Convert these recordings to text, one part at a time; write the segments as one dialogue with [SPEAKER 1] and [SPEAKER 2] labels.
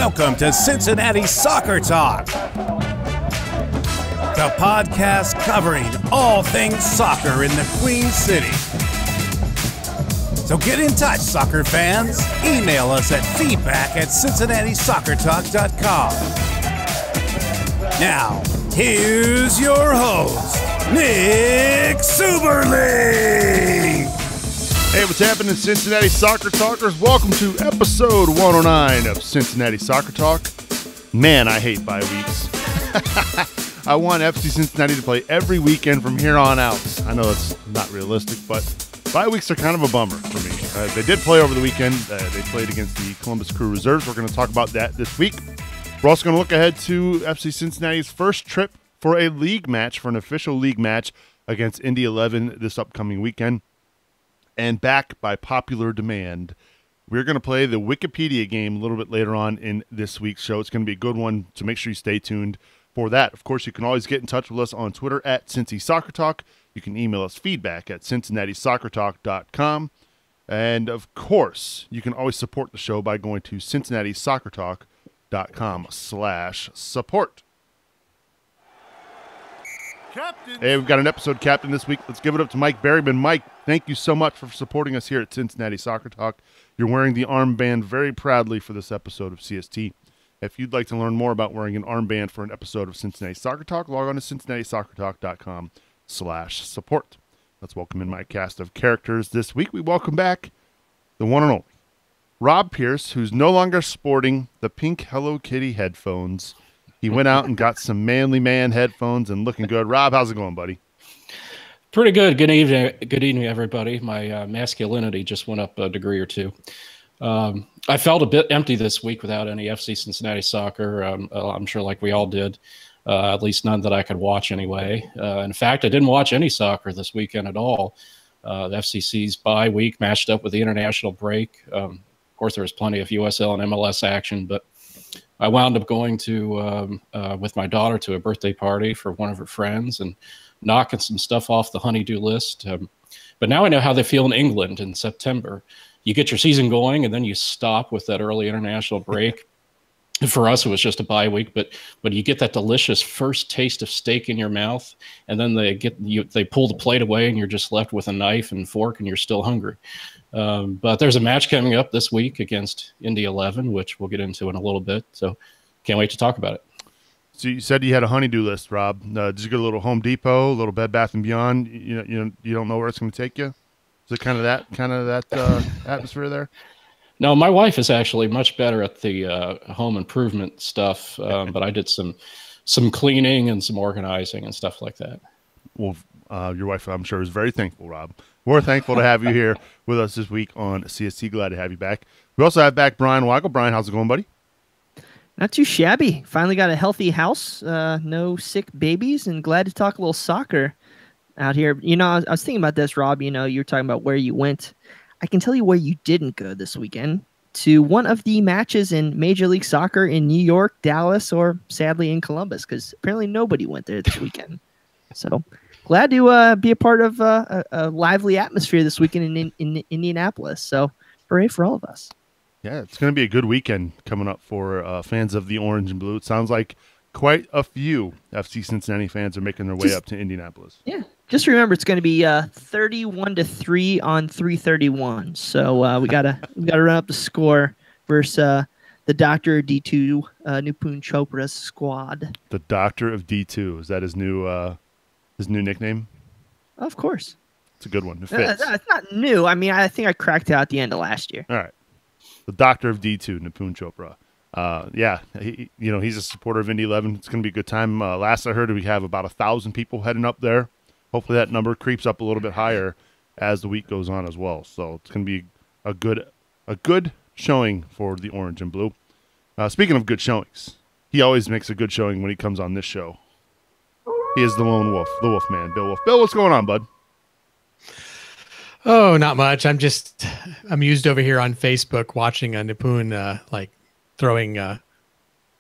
[SPEAKER 1] Welcome to Cincinnati Soccer Talk, the podcast covering all things soccer in the Queen City. So get in touch, soccer fans. Email us at feedback@cincinnati-soccertalk.com. Now, here's your host, Nick Suberly.
[SPEAKER 2] Hey, what's happening, Cincinnati Soccer Talkers? Welcome to episode 109 of Cincinnati Soccer Talk. Man, I hate bye weeks. I want FC Cincinnati to play every weekend from here on out. I know it's not realistic, but bye weeks are kind of a bummer for me. They did play over the weekend. They played against the Columbus Crew Reserves. We're going to talk about that this week. We're also going to look ahead to FC Cincinnati's first trip for a league match, for an official league match against Indy 11 this upcoming weekend. And back by popular demand, we're going to play the Wikipedia game a little bit later on in this week's show. It's going to be a good one, so make sure you stay tuned for that. Of course, you can always get in touch with us on Twitter at Cincy Soccer Talk. You can email us feedback at cincinnati-soccertalk.com. And, of course, you can always support the show by going to cincinnati-soccertalk.com/support. Captain. Hey, we've got an episode captain this week. Let's give it up to Mike Berryman. Mike, thank you so much for supporting us here at Cincinnati Soccer Talk. You're wearing the armband very proudly for this episode of CST. If you'd like to learn more about wearing an armband for an episode of Cincinnati Soccer Talk, log on to cincinnati-soccertalk.com/support. Let's welcome in my cast of characters this week. We welcome back the one and only Rob Pierce, who's no longer sporting the pink Hello Kitty headphones. He went out and got some manly man headphones and looking good. Rob, how's it going, buddy?
[SPEAKER 3] Pretty good. Good evening, everybody. My masculinity just went up a degree or two. I felt a bit empty this week without any FC Cincinnati soccer. I'm sure like we all did, at least none that I could watch anyway. In fact, I didn't watch any soccer this weekend at all. The FCC's bye week matched up with the international break. Of course, there was plenty of USL and MLS action, but I wound up going to with my daughter to a birthday party for one of her friends and knocking some stuff off the honey-do list. But now I know how they feel in England in September. You get your season going, and then you stop with that early international break. For us, it was just a bye week, but you get that delicious first taste of steak in your mouth, and then they pull the plate away, and you're just left with a knife and fork, and you're still hungry. But there's a match coming up this week against Indy 11, which we'll get into in a little bit. So can't wait to talk about it.
[SPEAKER 2] So you said you had a honey-do list, Rob. Did you go to a little Home Depot, a little Bed Bath & Beyond? You don't know where it's going to take you? Is it kind of that atmosphere there?
[SPEAKER 3] No, my wife is actually much better at the home improvement stuff, but I did some cleaning and some organizing and stuff like that.
[SPEAKER 2] Well, your wife, I'm sure, is very thankful, Rob. We're thankful to have you here with us this week on CST. Glad to have you back. We also have back Brian Weigel. Brian, how's it going, buddy?
[SPEAKER 4] Not too shabby. Finally got a healthy house, no sick babies, and glad to talk a little soccer out here. I was thinking about this, Rob. You were talking about where you went. I can tell you where you didn't go this weekend, to one of the matches in Major League Soccer in New York, Dallas, or sadly in Columbus, because apparently nobody went there this weekend. So glad to be a part of a lively atmosphere this weekend in Indianapolis. So hooray for all of us.
[SPEAKER 2] Yeah, it's going to be a good weekend coming up for fans of the Orange and Blue. It sounds like quite a few FC Cincinnati fans are making their way up to Indianapolis.
[SPEAKER 4] Yeah. Just remember, it's going to be 31-3 on 331. So we gotta run up the score versus the Doctor of D2, Nipun Chopra's squad.
[SPEAKER 2] The Doctor of D2, is that his new nickname? Of
[SPEAKER 4] course,
[SPEAKER 2] it's a good one. It fits.
[SPEAKER 4] It's not new. I mean, I think I cracked it out at the end of last year.
[SPEAKER 2] All right, the Doctor of D2, Nipun Chopra. Yeah, he's a supporter of Indy 11. It's going to be a good time. Last I heard, we have about 1,000 people heading up there. Hopefully that number creeps up a little bit higher as the week goes on as well. So it's going to be a good showing for the Orange and Blue. Speaking of good showings, he always makes a good showing when he comes on this show. He is the lone wolf, the wolf man, Bill Wolf. Bill, what's going on, bud?
[SPEAKER 5] Oh, not much. I'm just amused over here on Facebook watching Nipun throwing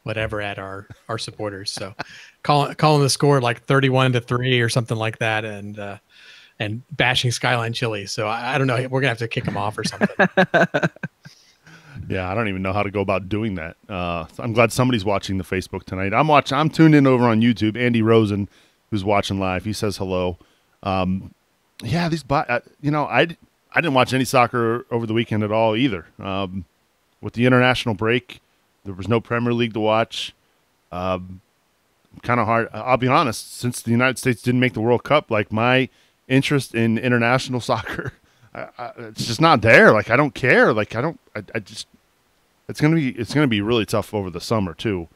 [SPEAKER 5] whatever at our supporters. So calling the score like 31-3 or something like that, and bashing Skyline Chili. So I don't know. We're gonna have to kick him off or something.
[SPEAKER 2] Yeah, I don't even know how to go about doing that. I'm glad somebody's watching the Facebook tonight. I'm tuned in over on YouTube. Andy Rosen, who's watching live, he says hello. Yeah, I didn't watch any soccer over the weekend at all either. With the international break, there was no Premier League to watch. Kind of hard. I'll be honest. Since the United States didn't make the World Cup, like my interest in international soccer, it's just not there. Like I don't care. Like I just. It's gonna be really tough over the summer too,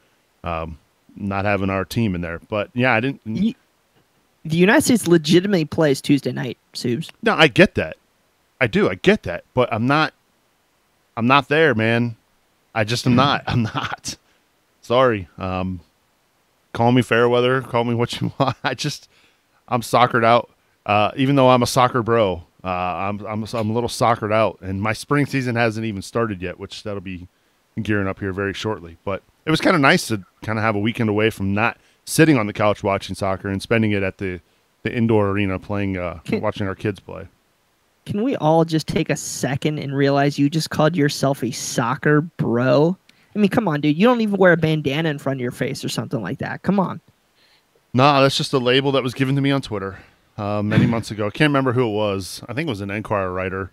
[SPEAKER 2] not having our team in there. But yeah, I didn't.
[SPEAKER 4] The United States legitimately plays Tuesday night, Subes.
[SPEAKER 2] No, I get that. I do. I get that. But I'm not there, man. I just am not. I'm not. Sorry. Call me fair weather. Call me what you want. I'm soccered out. Even though I'm a soccer bro, I'm a little soccered out, and my spring season hasn't even started yet, which that'll be gearing up here very shortly. But it was kind of nice to kind of have a weekend away from not sitting on the couch watching soccer and spending it at the indoor arena playing, watching our kids play.
[SPEAKER 4] Can we all just take a second and realize you just called yourself a soccer bro? I mean, come on, dude. You don't even wear a bandana in front of your face or something like that. Come on.
[SPEAKER 2] Nah, that's just a label that was given to me on Twitter many months ago. I can't remember who it was. I think it was an Enquirer writer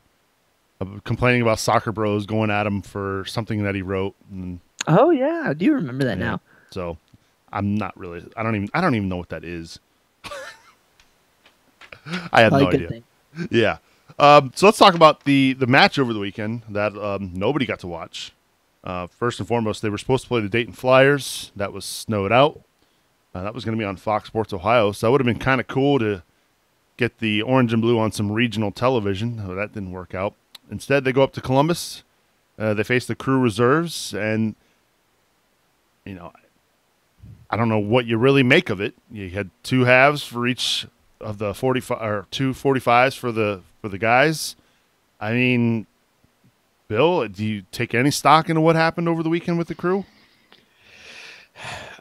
[SPEAKER 2] complaining about soccer bros going at him for something that he wrote. And,
[SPEAKER 4] oh yeah, I do remember that now.
[SPEAKER 2] So I'm not really. I don't even know what that is. I have no idea. Yeah. So let's talk about the match over the weekend that nobody got to watch. First and foremost, they were supposed to play the Dayton Flyers. That was snowed out. That was going to be on Fox Sports Ohio. So that would have been kind of cool to get the orange and blue on some regional television. Oh, that didn't work out. Instead, they go up to Columbus. They face the Crew reserves, and I don't know what you really make of it. You had two halves for each of the 45 or 2 45s for the guys. I mean, Bill, do you take any stock into what happened over the weekend with the Crew?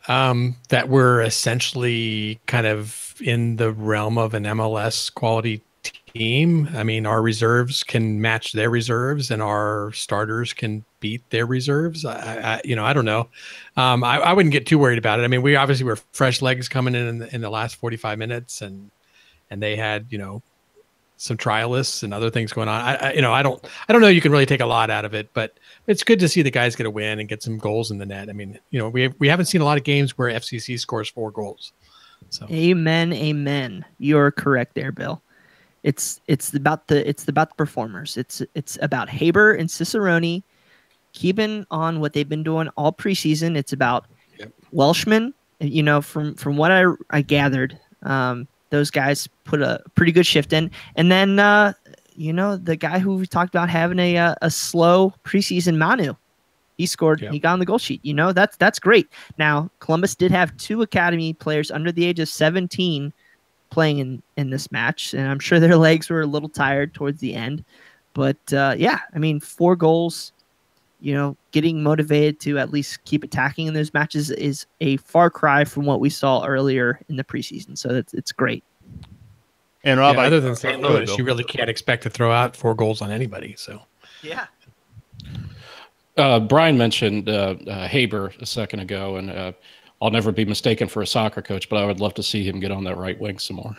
[SPEAKER 5] That we're essentially kind of in the realm of an MLS quality team. I mean, our reserves can match their reserves, and our starters can beat their reserves. I don't know. I wouldn't get too worried about it. I mean, we obviously were fresh legs coming in the last 45 minutes, and they had some trialists and other things going on. I don't know. You can really take a lot out of it, but it's good to see the guys get a win and get some goals in the net. I mean, we haven't seen a lot of games where FCC scores 4 goals. So
[SPEAKER 4] amen. You're correct there, Bill. It's about the performers. It's about Haber and Cicerone keeping on what they've been doing all preseason. It's about Welshman. From what I gathered, those guys put a pretty good shift in. And then, the guy who we talked about having a slow preseason, Manu, he scored. He got on the goal sheet. That's great. Now, Columbus did have 2 academy players under the age of 17 playing in this match, and I'm sure their legs were a little tired towards the end. But, 4 goals, getting motivated to at least keep attacking in those matches is a far cry from what we saw earlier in the preseason. So it's great.
[SPEAKER 2] And Rob,
[SPEAKER 5] other than St. Louis, you really can't expect to throw out 4 goals on anybody. So
[SPEAKER 4] yeah.
[SPEAKER 3] Brian mentioned Haber a second ago, and I'll never be mistaken for a soccer coach, but I would love to see him get on that right wing some more.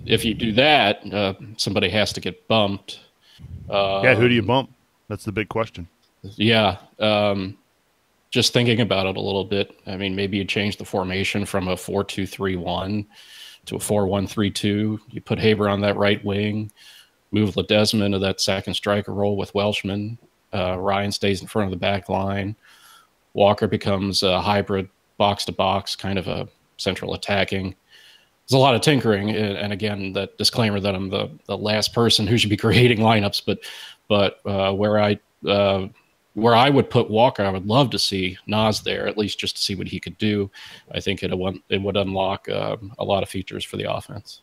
[SPEAKER 3] If you do that, somebody has to get bumped.
[SPEAKER 2] Who do you bump? That's the big question.
[SPEAKER 3] Yeah. Just thinking about it a little bit. I mean, maybe you change the formation from a 4-2-3-1 to a 4-1-3-2. You put Haber on that right wing, move Ledesma into that second striker role with Welshman. Ryan stays in front of the back line. Walker becomes a hybrid box-to-box, kind of a central attacking. There's a lot of tinkering, and again, that disclaimer that I'm the last person who should be creating lineups, but where I would put Walker, I would love to see Nas there, at least just to see what he could do. I think it would unlock a lot of features for the offense.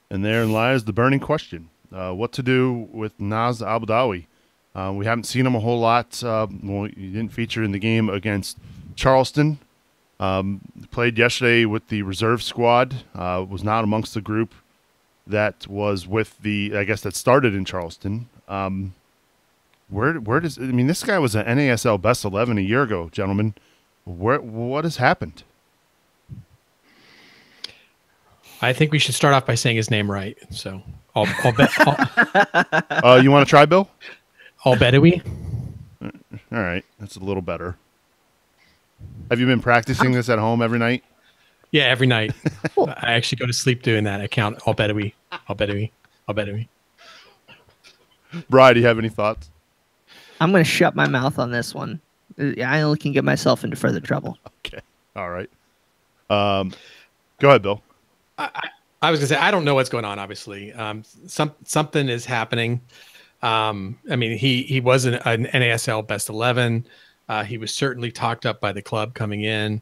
[SPEAKER 2] And therein lies the burning question: what to do with Nas Abdawi? We haven't seen him a whole lot. He didn't feature in the game against Charleston. Played yesterday with the reserve squad. Was not amongst the group that was with that started in Charleston. Where does I mean this guy was an NASL best 11 a year ago, gentlemen. What has happened?
[SPEAKER 5] I think we should start off by saying his name right. So I'll bet.
[SPEAKER 2] You want to try, Bill?
[SPEAKER 5] All Bedoui.
[SPEAKER 2] All right, that's a little better. Have you been practicing this at home every night?
[SPEAKER 5] Yeah, every night. I actually go to sleep doing that. I count all Bedoui, all Bedoui, all Bedoui.
[SPEAKER 2] Brian, do you have any thoughts?
[SPEAKER 4] I'm going to shut my mouth on this one. I only can get myself into further trouble.
[SPEAKER 2] Okay, all right. Go ahead, Bill.
[SPEAKER 5] I was gonna say I don't know what's going on. Obviously, something is happening. I mean, he was an NASL best 11. He was certainly talked up by the club coming in.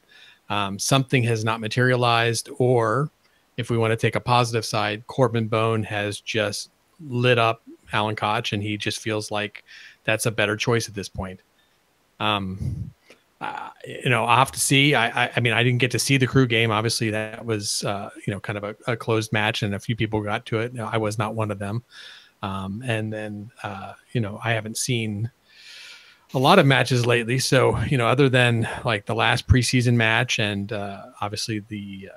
[SPEAKER 5] Something has not materialized, or if we want to take a positive side, Corbin Bone has just lit up Alan Koch, and he just feels like that's a better choice at this point. I'll have to see. I mean, I didn't get to see the Crew game. Obviously, that was kind of a closed match, and a few people got to it. I was not one of them. And then I haven't seen a lot of matches lately. So other than like the last preseason match and obviously the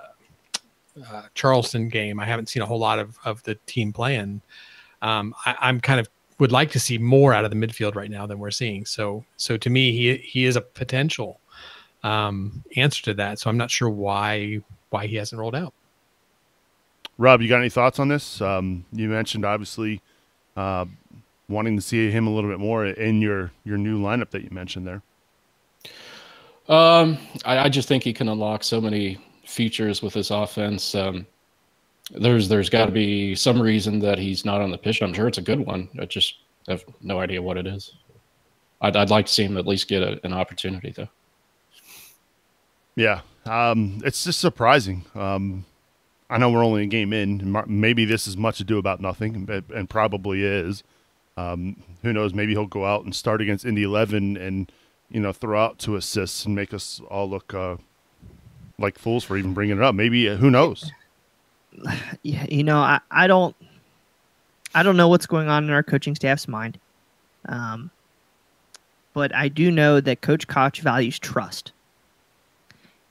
[SPEAKER 5] Charleston game, I haven't seen a whole lot of the team playing. I'm kind of would like to see more out of the midfield right now than we're seeing. So to me, he is a potential answer to that. So I'm not sure why he hasn't rolled out.
[SPEAKER 2] Rob, you got any thoughts on this? You mentioned obviously wanting to see him a little bit more in your new lineup that you mentioned there.
[SPEAKER 3] I just think he can unlock so many features with this offense. There's got to be some reason that he's not on the pitch. I'm sure it's a good one. I just have no idea what it is. I'd like to see him at least get an opportunity, though.
[SPEAKER 2] Yeah, it's just surprising. I know we're only a game in. Maybe this is much ado about nothing, and probably is. Who knows? Maybe he'll go out and start against Indy 11 and throw out 2 assists and make us all look like fools for even bringing it up. Maybe who knows?
[SPEAKER 4] Yeah, I don't know what's going on in our coaching staff's mind, but I do know that Coach Koch values trust,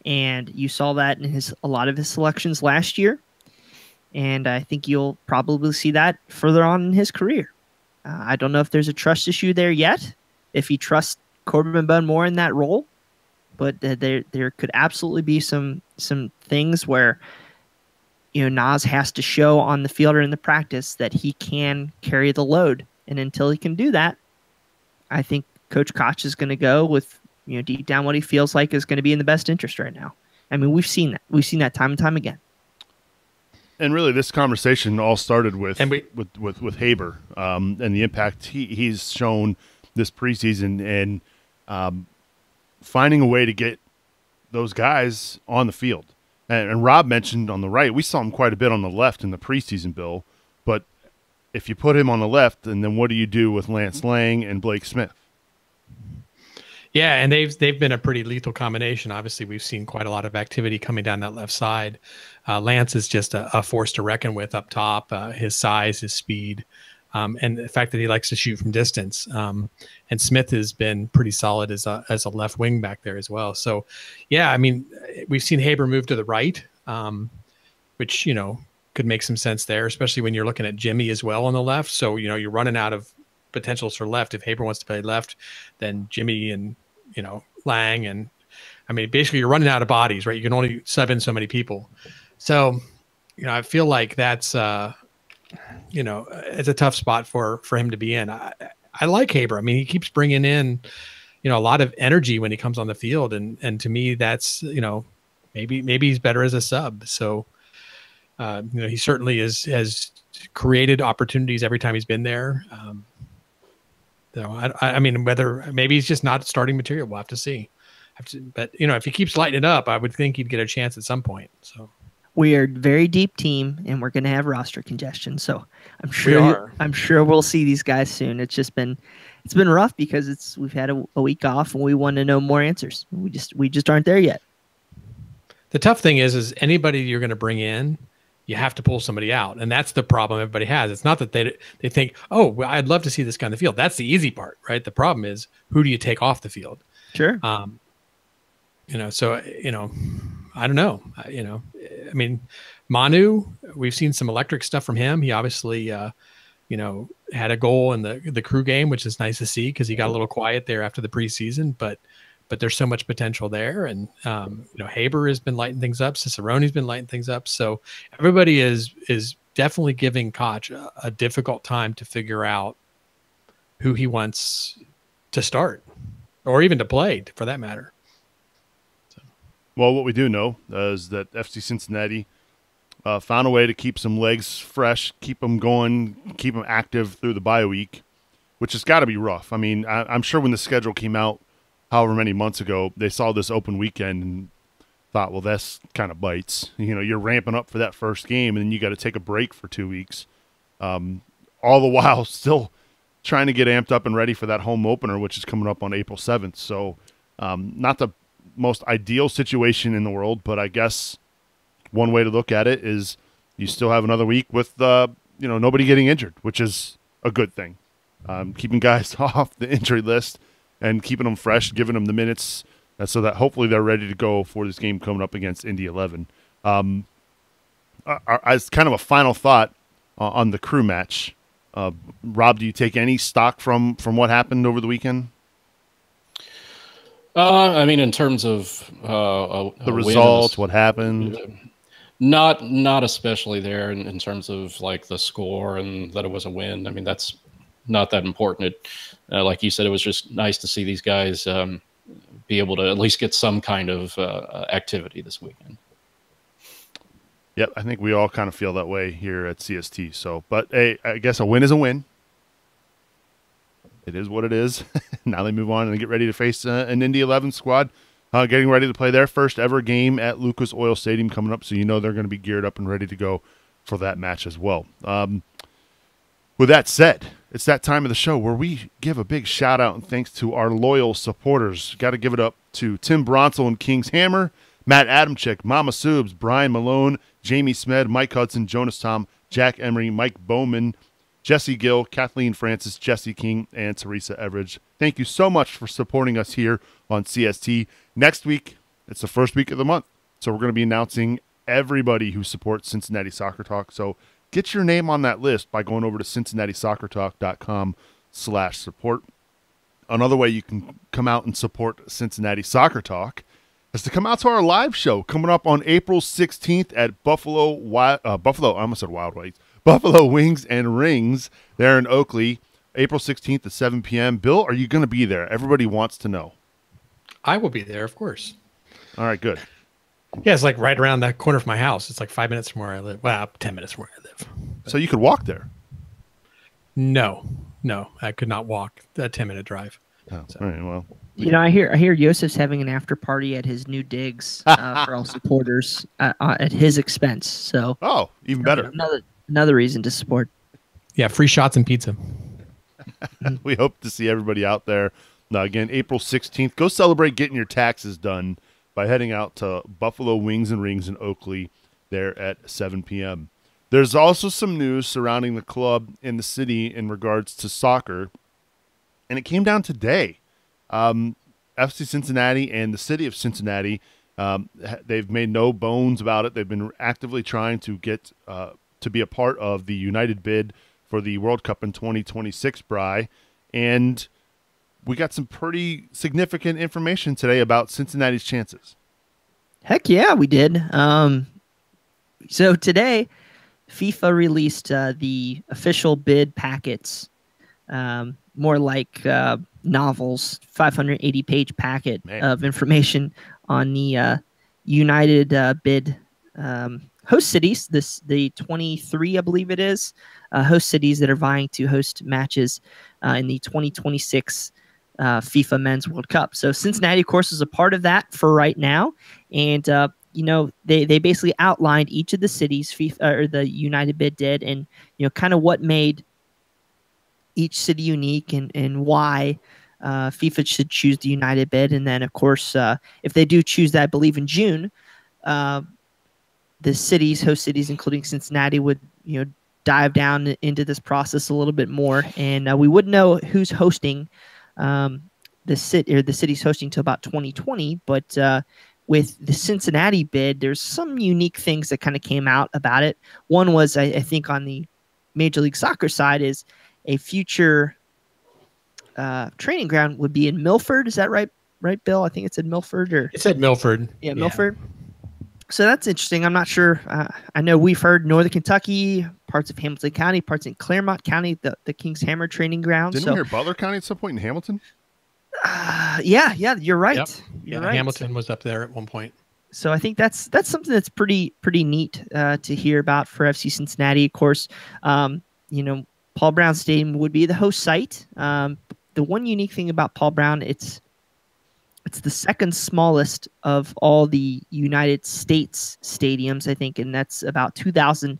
[SPEAKER 4] and you saw that in a lot of his selections last year, and I think you'll probably see that further on in his career. I don't know if there's a trust issue there yet, if he trusts Corbin Bone more in that role, but there could absolutely be some things where Nas has to show on the field or in the practice that he can carry the load. And until he can do that, I think Coach Koch is going to go with, deep down what he feels like is going to be in the best interest right now. I mean, we've seen that. We've seen that time and time again.
[SPEAKER 2] And really, this conversation all started with Haber and the impact he's shown this preseason and finding a way to get those guys on the field. And Rob mentioned on the right, we saw him quite a bit on the left in the preseason, Bill. But if you put him on the left, and then what do you do with Lance Lang and Blake Smith?
[SPEAKER 5] Yeah, and they've been a pretty lethal combination. Obviously, we've seen quite a lot of activity coming down that left side. Lance is just a force to reckon with up top. His size, his speed, and the fact that he likes to shoot from distance. And Smith has been pretty solid as a left wing back there as well. So, yeah, I mean, we've seen Haber move to the right, which could make some sense there, especially when you're looking at Jimmy as well on the left. So you're running out of potentials for left. If Haber wants to play left, then Jimmy and Lang, and I mean basically you're running out of bodies, right? You can only sub in so many people. So I feel like that's it's a tough spot for him to be in. I like Haber. I mean, he keeps bringing in a lot of energy when he comes on the field, and to me that's maybe he's better as a sub. So he certainly has created opportunities every time he's been there. I mean, whether maybe he's just not starting material, we'll have to see. But if he keeps lighting it up, I would think he'd get a chance at some point. So
[SPEAKER 4] we are a very deep team, and we're going to have roster congestion. So I'm sure we'll see these guys soon. It's been rough because we've had a week off, and we want to know more answers. We just aren't there yet.
[SPEAKER 5] The tough thing is anybody you're going to bring in, you have to pull somebody out. And that's the problem everybody has. It's not that they think, oh, well, I'd love to see this guy on the field. That's the easy part, right? The problem is, who do you take off the field?
[SPEAKER 4] Sure.
[SPEAKER 5] So, I don't know. I mean, Manu, we've seen some electric stuff from him. He obviously, had a goal in the crew game, which is nice to see because he got a little quiet there after the preseason, but there's so much potential there. And, Haber has been lighting things up. Cicerone's been lighting things up. So everybody is definitely giving Koch a difficult time to figure out who he wants to start or even to play for that matter.
[SPEAKER 2] Well, what we do know is that FC Cincinnati found a way to keep some legs fresh, keep them going, keep them active through the bye week, which has got to be rough. I mean, I'm sure when the schedule came out however many months ago, they saw this open weekend and thought, well, that's kind of bites. You're ramping up for that first game, and then you got to take a break for 2 weeks. All the while still trying to get amped up and ready for that home opener, which is coming up on April 7th. So not the most ideal situation in the world, but I guess one way to look at it is you still have another week with nobody getting injured, which is a good thing. Keeping guys off the injury list and keeping them fresh, giving them the minutes so that hopefully they're ready to go for this game coming up against Indy 11. As kind of a final thought on the crew match, Rob, do you take any stock from what happened over the weekend?
[SPEAKER 3] I mean, in terms of
[SPEAKER 2] the results, what happened?
[SPEAKER 3] Not especially there in terms of like the score and that it was a win. I mean, that's not that important. Like you said, it was just nice to see these guys be able to at least get some kind of activity this weekend.
[SPEAKER 2] Yep, I think we all kind of feel that way here at CST. So, but hey, I guess a win is a win. It is what it is. Now they move on and get ready to face an Indy 11 squad, getting ready to play their first ever game at Lucas Oil Stadium coming up. So they're going to be geared up and ready to go for that match as well. With that said, it's that time of the show where we give a big shout out and thanks to our loyal supporters. Got to give it up to Tim Bronsel and King's Hammer, Matt Adamczyk, Mama Subs, Brian Malone, Jamie Smed, Mike Hudson, Jonas Tom, Jack Emery, Mike Bowman, Jesse Gill, Kathleen Francis, Jesse King, and Teresa Everidge. Thank you so much for supporting us here on CST. Next week, it's the first week of the month, so we're going to be announcing everybody who supports Cincinnati Soccer Talk. So get your name on that list by going over to cincinnati-soccertalk.com/support. Another way you can come out and support Cincinnati Soccer Talk is to come out to our live show coming up on April 16th at Buffalo Wings and Rings there in Oakley, April 16th at 7 p.m. Bill, are you going to be there? Everybody wants to know.
[SPEAKER 5] I will be there, of course.
[SPEAKER 2] All right, good.
[SPEAKER 5] Yeah, it's like right around the corner of my house. It's like 5 minutes from where I live. Well, 10 minutes from where I live.
[SPEAKER 2] So you could walk there?
[SPEAKER 5] No, I could not walk a 10-minute drive.
[SPEAKER 2] Oh, so. All right, well.
[SPEAKER 4] I hear Yosef's having an after party at his new digs for all supporters at his expense. So
[SPEAKER 2] even better.
[SPEAKER 4] Another reason to support.
[SPEAKER 5] Yeah, free shots and pizza.
[SPEAKER 2] We hope to see everybody out there. Now, again, April 16th. Go celebrate getting your taxes done by heading out to Buffalo Wings and Rings in Oakley there at 7 p.m. There's also some news surrounding the club in the city in regards to soccer, and it came down today. FC Cincinnati and the city of Cincinnati, they've made no bones about it. They've been actively trying to get to be a part of the United bid for the World Cup in 2026, Bri. And we got some pretty significant information today about Cincinnati's chances.
[SPEAKER 4] Heck yeah, we did. So today, FIFA released the official bid packets, more like novels, 580-page packet of information on the United bid host cities. The 23, I believe it is, host cities that are vying to host matches in the 2026 FIFA Men's World Cup. So Cincinnati, of course, is a part of that for right now, and they basically outlined each of the cities FIFA or the United bid did, and kind of what made each city unique and why FIFA should choose the United bid. And then, of course, if they do choose that, I believe in June, the host cities, including Cincinnati, would dive down into this process a little bit more, and we wouldn't know who's hosting the city's hosting till about 2020. But with the Cincinnati bid, there's some unique things that kind of came out about it. One was, I think, on the Major League Soccer side, is a future training ground would be in Milford. Is that right, Bill? I think it said Milford, or
[SPEAKER 5] it said Milford.
[SPEAKER 4] Yeah, Milford. So that's interesting. I'm not sure. I know we've heard Northern Kentucky, parts of Hamilton County, parts in Claremont County, the King's Hammer training ground.
[SPEAKER 2] Didn't we hear Butler County at some point in Hamilton?
[SPEAKER 4] Yeah, you're right.
[SPEAKER 5] Yep.
[SPEAKER 4] You're right.
[SPEAKER 5] Hamilton was up there at one point.
[SPEAKER 4] So I think that's something that's pretty neat to hear about for FC Cincinnati. Of course, Paul Brown Stadium would be the host site. The one unique thing about Paul Brown, it's the second smallest of all the United States stadiums, I think, and that's about 2,000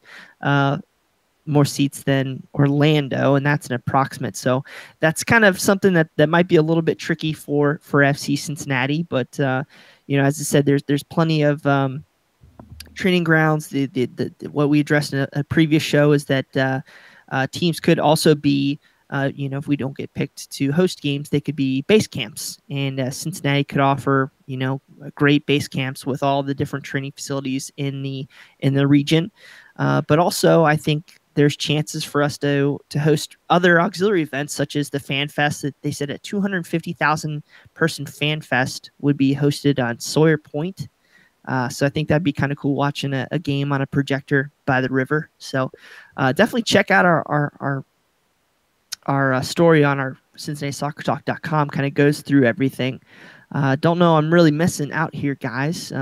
[SPEAKER 4] more seats than Orlando, and that's an approximate. So that's kind of something that might be a little bit tricky for FC Cincinnati. But as I said, there's plenty of training grounds. The what we addressed in a previous show is that teams could also be, if we don't get picked to host games, they could be base camps, and Cincinnati could offer, great base camps with all the different training facilities in the region. But also, I think there's chances for us to host other auxiliary events, such as the Fan Fest. That they said a 250,000 person Fan Fest would be hosted on Sawyer Point. So I think that'd be kind of cool, watching a game on a projector by the river. So definitely check out our story on our CincinnatiSoccerTalk.com. Kind of goes through everything. Don't know, I'm really missing out here, guys.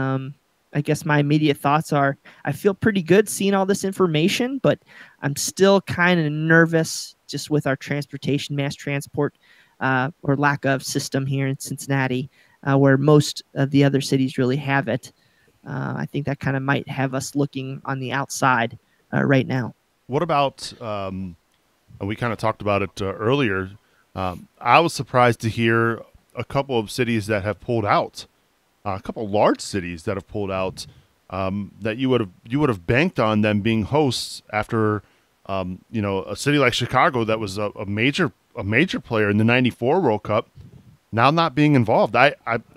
[SPEAKER 4] I guess my immediate thoughts are, I feel pretty good seeing all this information, but I'm still kind of nervous just with our transportation, mass transport, or lack of system here in Cincinnati, where most of the other cities really have it. I think that kind of might have us looking on the outside right now.
[SPEAKER 2] What about, and we kind of talked about it earlier, I was surprised to hear a couple of cities that have pulled out. A couple large cities that have pulled out, that you would have banked on them being hosts after, a city like Chicago that was a major player in the '94 World Cup, now not being involved. I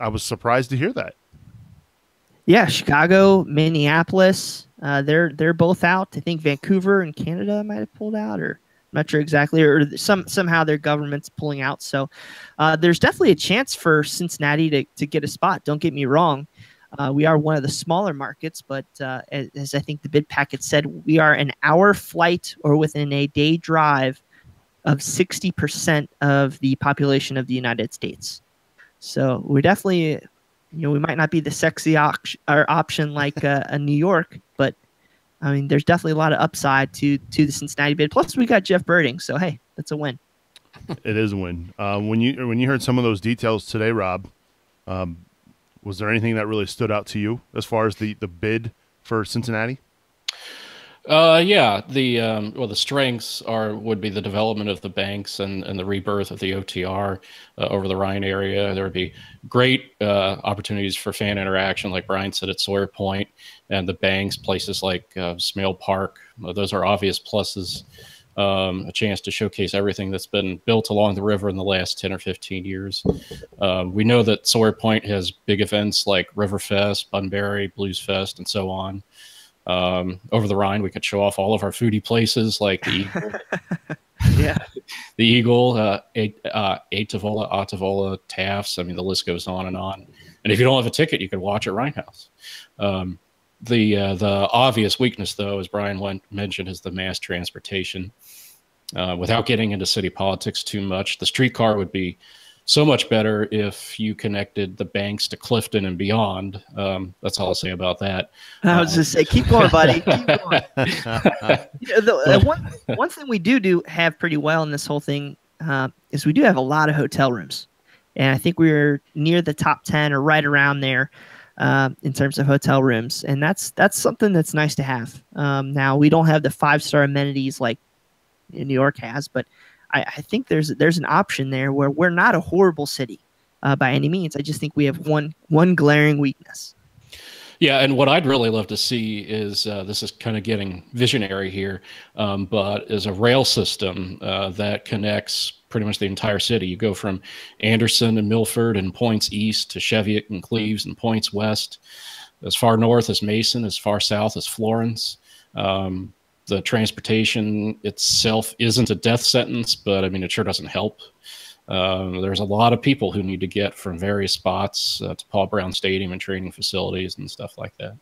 [SPEAKER 2] was surprised to hear that.
[SPEAKER 4] Yeah, Chicago, Minneapolis, they're both out. I think Vancouver and Canada might have pulled out, or I'm not sure exactly, or somehow their government's pulling out. So there's definitely a chance for Cincinnati to get a spot. Don't get me wrong. We are one of the smaller markets, but as I think the bid packet said, we are an hour flight or within a day drive of 60% of the population of the United States. So we're definitely, we might not be the sexy option like a New York, but I mean, there's definitely a lot of upside to the Cincinnati bid. Plus, we got Jeff Birding, so hey, that's a win.
[SPEAKER 2] It is a win. When you heard some of those details today, Rob, was there anything that really stood out to you as far as the bid for Cincinnati?
[SPEAKER 3] Yeah, the strengths would be the development of the banks and the rebirth of the OTR over the Rhine area. There would be great opportunities for fan interaction, like Brian said, at Sawyer Point, and the banks, places like Smale Park. Those are obvious pluses. A chance to showcase everything that's been built along the river in the last 10 or 15 years. We know that Sawyer Point has big events like Riverfest, Bunbury, Blues Fest, and so on. Over the Rhine, we could show off all of our foodie places like the Eagle.
[SPEAKER 4] Yeah,
[SPEAKER 3] the Eagle, Atavola, Taft's. I mean, the list goes on. And if you don't have a ticket, you could watch at Rhinehouse. The obvious weakness, though, as Brian mentioned, is the mass transportation. Without getting into city politics too much, the streetcar would be so much better if you connected the banks to Clifton and beyond. That's all I'll say about that.
[SPEAKER 4] I was just say, keep going, buddy. Keep going. One thing we do have pretty well in this whole thing is we do have a lot of hotel rooms, and I think we're near the top 10 or right around there in terms of hotel rooms, and that's something that's nice to have. Now we don't have the 5-star amenities like New York has, but I think there's an option there where we're not a horrible city by any means. I just think we have one glaring weakness.
[SPEAKER 3] Yeah, and what I'd really love to see is this is kind of getting visionary here, but is a rail system that connects pretty much the entire city. You go from Anderson and Milford and points east to Cheviot and Cleves and points west, as far north as Mason, as far south as Florence. The transportation itself isn't a death sentence, but I mean, it sure doesn't help. There's a lot of people who need to get from various spots to Paul Brown Stadium and training facilities and stuff like that.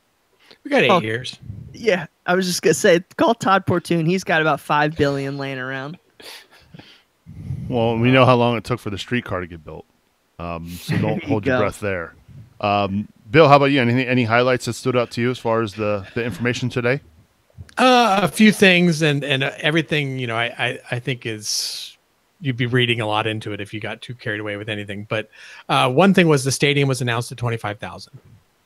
[SPEAKER 5] We got 8 years.
[SPEAKER 4] Yeah, I was just gonna say, call Todd Portune. He's got about $5 billion laying around.
[SPEAKER 2] Well, we know how long it took for the streetcar to get built, so don't hold your breath there. Bill, how about you? Any highlights that stood out to you as far as the information today?
[SPEAKER 5] A few things, and everything. You know, I think is. You'd be reading a lot into it if you got too carried away with anything. But one thing was the stadium was announced at 25,000.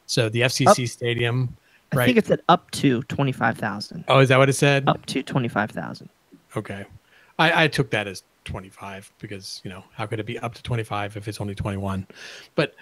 [SPEAKER 5] So the FCC stadium, right?
[SPEAKER 4] I think it said up to 25,000.
[SPEAKER 5] Oh, is that what it said?
[SPEAKER 4] Up to 25,000.
[SPEAKER 5] Okay. I took that as 25 because, you know, how could it be up to 25 if it's only 21? But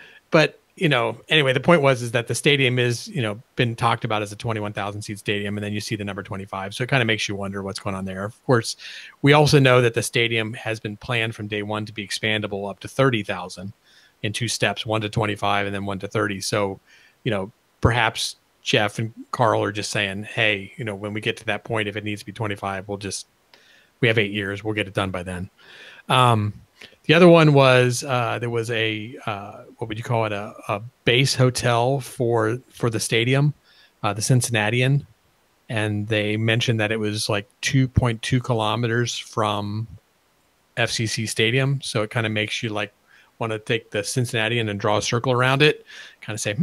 [SPEAKER 5] you know, anyway, the point is that the stadium is, you know, been talked about as a 21,000 seat stadium, and then you see the number 25. So it kind of makes you wonder what's going on there. Of course, we also know that the stadium has been planned from day one to be expandable up to 30,000 in 2 steps, 1 to 25 and then 1 to 30. So, you know, perhaps Jeff and Carl are just saying, hey, you know, when we get to that point, if it needs to be 25, we have 8 years. We'll get it done by then. The other one was there was a what would you call it, a base hotel for the stadium, the Cincinnatian, and they mentioned that it was like 2.2 kilometers from FCC Stadium, so it kind of makes you like want to take the Cincinnatian and draw a circle around it, kind of say,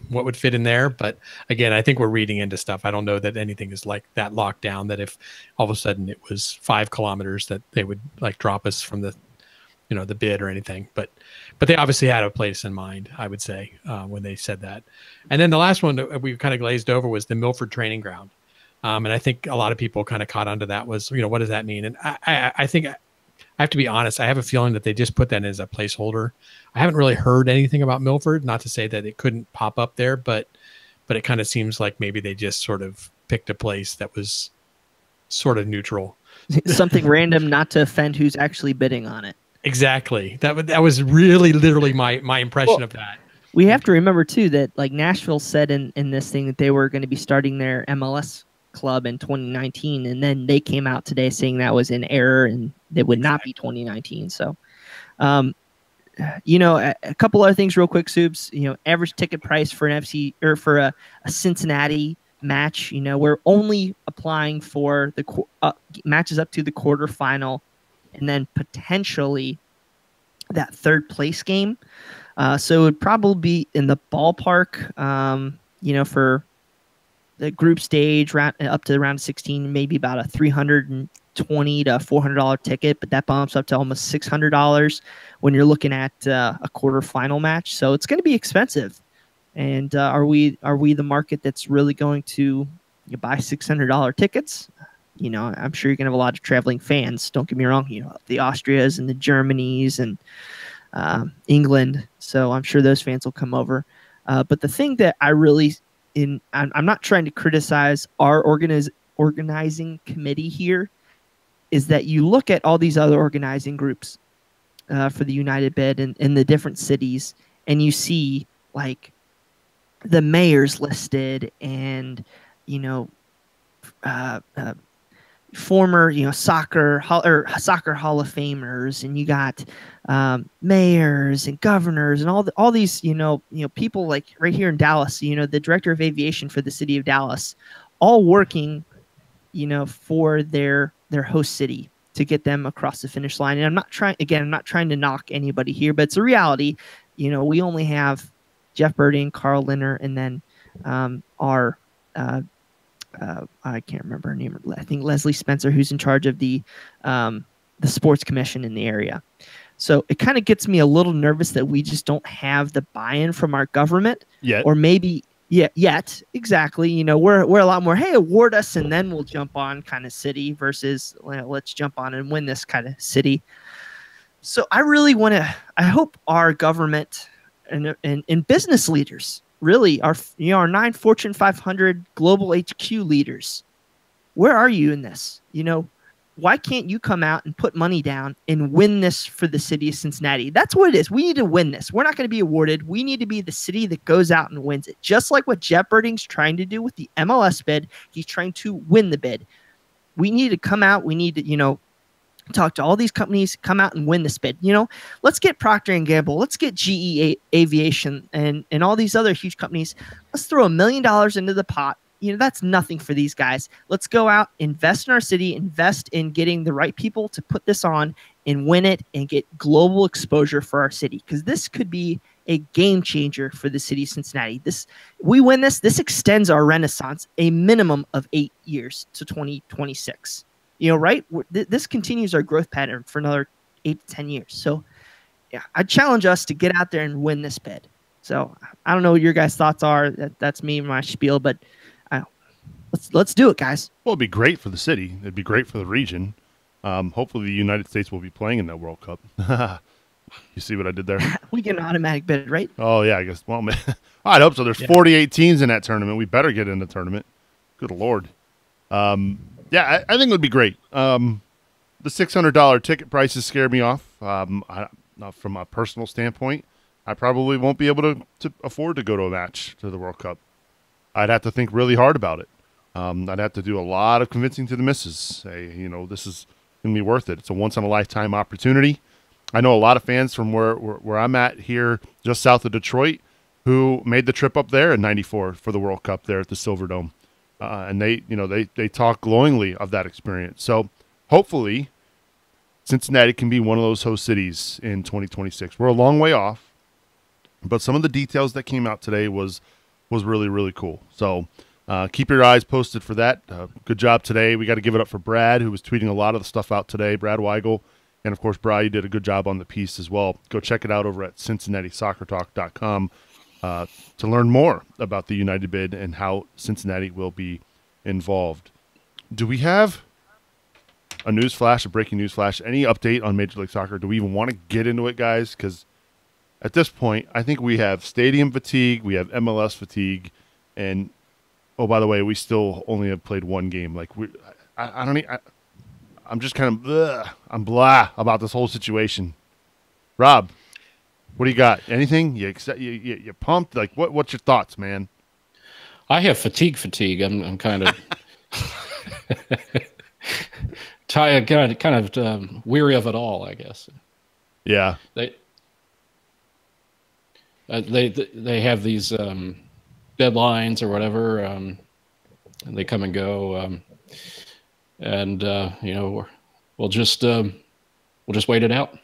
[SPEAKER 5] what would fit in there? But again, I think we're reading into stuff. I don't know that anything is like that locked down, that if all of a sudden it was 5 kilometers that they would like drop us from the, you know, the bid or anything, but they obviously had a place in mind, I would say, when they said that. And then the last one that we kind of glazed over was the Milford training ground. And I think a lot of people kind of caught onto that was, you know, what does that mean? And I think I have to be honest, I have a feeling that they just put that as a placeholder. I haven't really heard anything about Milford, not to say that it couldn't pop up there, but it kind of seems like maybe they just sort of picked a place that was sort of neutral.
[SPEAKER 4] Something random, not to offend who's actually bidding on it.
[SPEAKER 5] Exactly. That was really literally my impression of that.
[SPEAKER 4] We have to remember too that like Nashville said in this thing that they were going to be starting their MLS club in 2019, and then they came out today saying that was an error and it would not be 2019. So, you know, a couple other things real quick, Subs. You know, average ticket price for an FC or for a Cincinnati match. You know, we're only applying for the matches up to the quarterfinal, and then potentially that third place game. So it would probably be in the ballpark, you know, for the group stage up to round of 16, maybe about a $320 to $400 ticket, but that bumps up to almost $600 when you're looking at a quarterfinal match. So it's going to be expensive. And are we the market that's really going to buy $600 tickets? You know, I'm sure you're going to have a lot of traveling fans. Don't get me wrong. You know, the Austrias and the Germanys and England. So I'm sure those fans will come over. But the thing that I really, I'm not trying to criticize our organizing committee here, is that you look at all these other organizing groups for the United Bid in the different cities, and you see like the mayors listed, and you know, former, you know, soccer Hall of Famers, and you got mayors and governors and all these, you know, people like right here in Dallas, you know, the director of aviation for the city of Dallas, all working, you know, for their host city to get them across the finish line. And I'm not trying to knock anybody here, but it's a reality. You know, we only have Jeff Birdie and Carl Linner, and then our I can't remember her name. I think Leslie Spencer, who's in charge of the sports commission in the area. So it kind of gets me a little nervous that we just don't have the buy-in from our government
[SPEAKER 2] yet,
[SPEAKER 4] or maybe yet. Exactly. You know, we're a lot more, hey, award us and then we'll jump on kind of city versus, well, let's jump on and win this kind of city. So I really I hope our government and business leaders really our 9 Fortune 500 global HQ leaders. Where are you in this? Why can't you come out and put money down and win this for the city of Cincinnati? That's what it is. We need to win this. We're not going to be awarded. We need to be the city that goes out and wins it. Just like what Jeff Birding's trying to do with the MLS bid. He's trying to win the bid. We need to come out. We need to, talk to all these companies, come out and win this bid. Let's get Procter & Gamble. Let's get GE Aviation and all these other huge companies. Let's throw $1 million into the pot. That's nothing for these guys. Let's go out, invest in our city, invest in getting the right people to put this on and win it and get global exposure for our city. Because this could be a game changer for the city of Cincinnati. We win this extends our renaissance a minimum of 8 years to 2026. Right? This continues our growth pattern for another 8 to 10 years. So yeah, I challenge us to get out there and win this bid. So I don't know what your guys' thoughts are. That's me and my spiel, but let's do it, guys.
[SPEAKER 2] Well, it'd be great for the city. It'd be great for the region. Hopefully the United States will be playing in that World Cup. You see what I did there?
[SPEAKER 4] We get an automatic bid, right?
[SPEAKER 2] Oh, yeah, I guess. Well, man, I'd hope so. There's 48 teams in that tournament. We better get in the tournament. Good Lord. Yeah, I think it would be great. The $600 ticket prices scare me off. Not from a personal standpoint. I probably won't be able to afford to go to a match to the World Cup. I'd have to think really hard about it. I'd have to do a lot of convincing to the missus. Say, this is going to be worth it. It's a once-in-a-lifetime opportunity. I know a lot of fans from where I'm at here, just south of Detroit, who made the trip up there in '94 for the World Cup there at the Silverdome, and they talk glowingly of that experience. So hopefully, Cincinnati can be one of those host cities in 2026. We're a long way off, but some of the details that came out today was really, really cool. So keep your eyes posted for that. Good job today. We got to give it up for Brad, who was tweeting a lot of the stuff out today. Brad Weigel. And, of course, Bri, you did a good job on the piece as well. Go check it out over at CincinnatiSoccerTalk.com to learn more about the United bid and how Cincinnati will be involved. Do we have a breaking news flash, any update on Major League Soccer? Do we even want to get into it, guys? Because at this point, I think we have stadium fatigue, we have MLS fatigue, and, oh, by the way, we still only have played one game. I'm just kind of I'm blah about this whole situation. Rob, what do you got? Anything? You pumped? What's your thoughts, man?
[SPEAKER 3] I have fatigue. I'm kind of tired, kind of weary of it all, I guess.
[SPEAKER 2] Yeah.
[SPEAKER 3] They have these deadlines or whatever, and they come and go. And we'll just wait it out.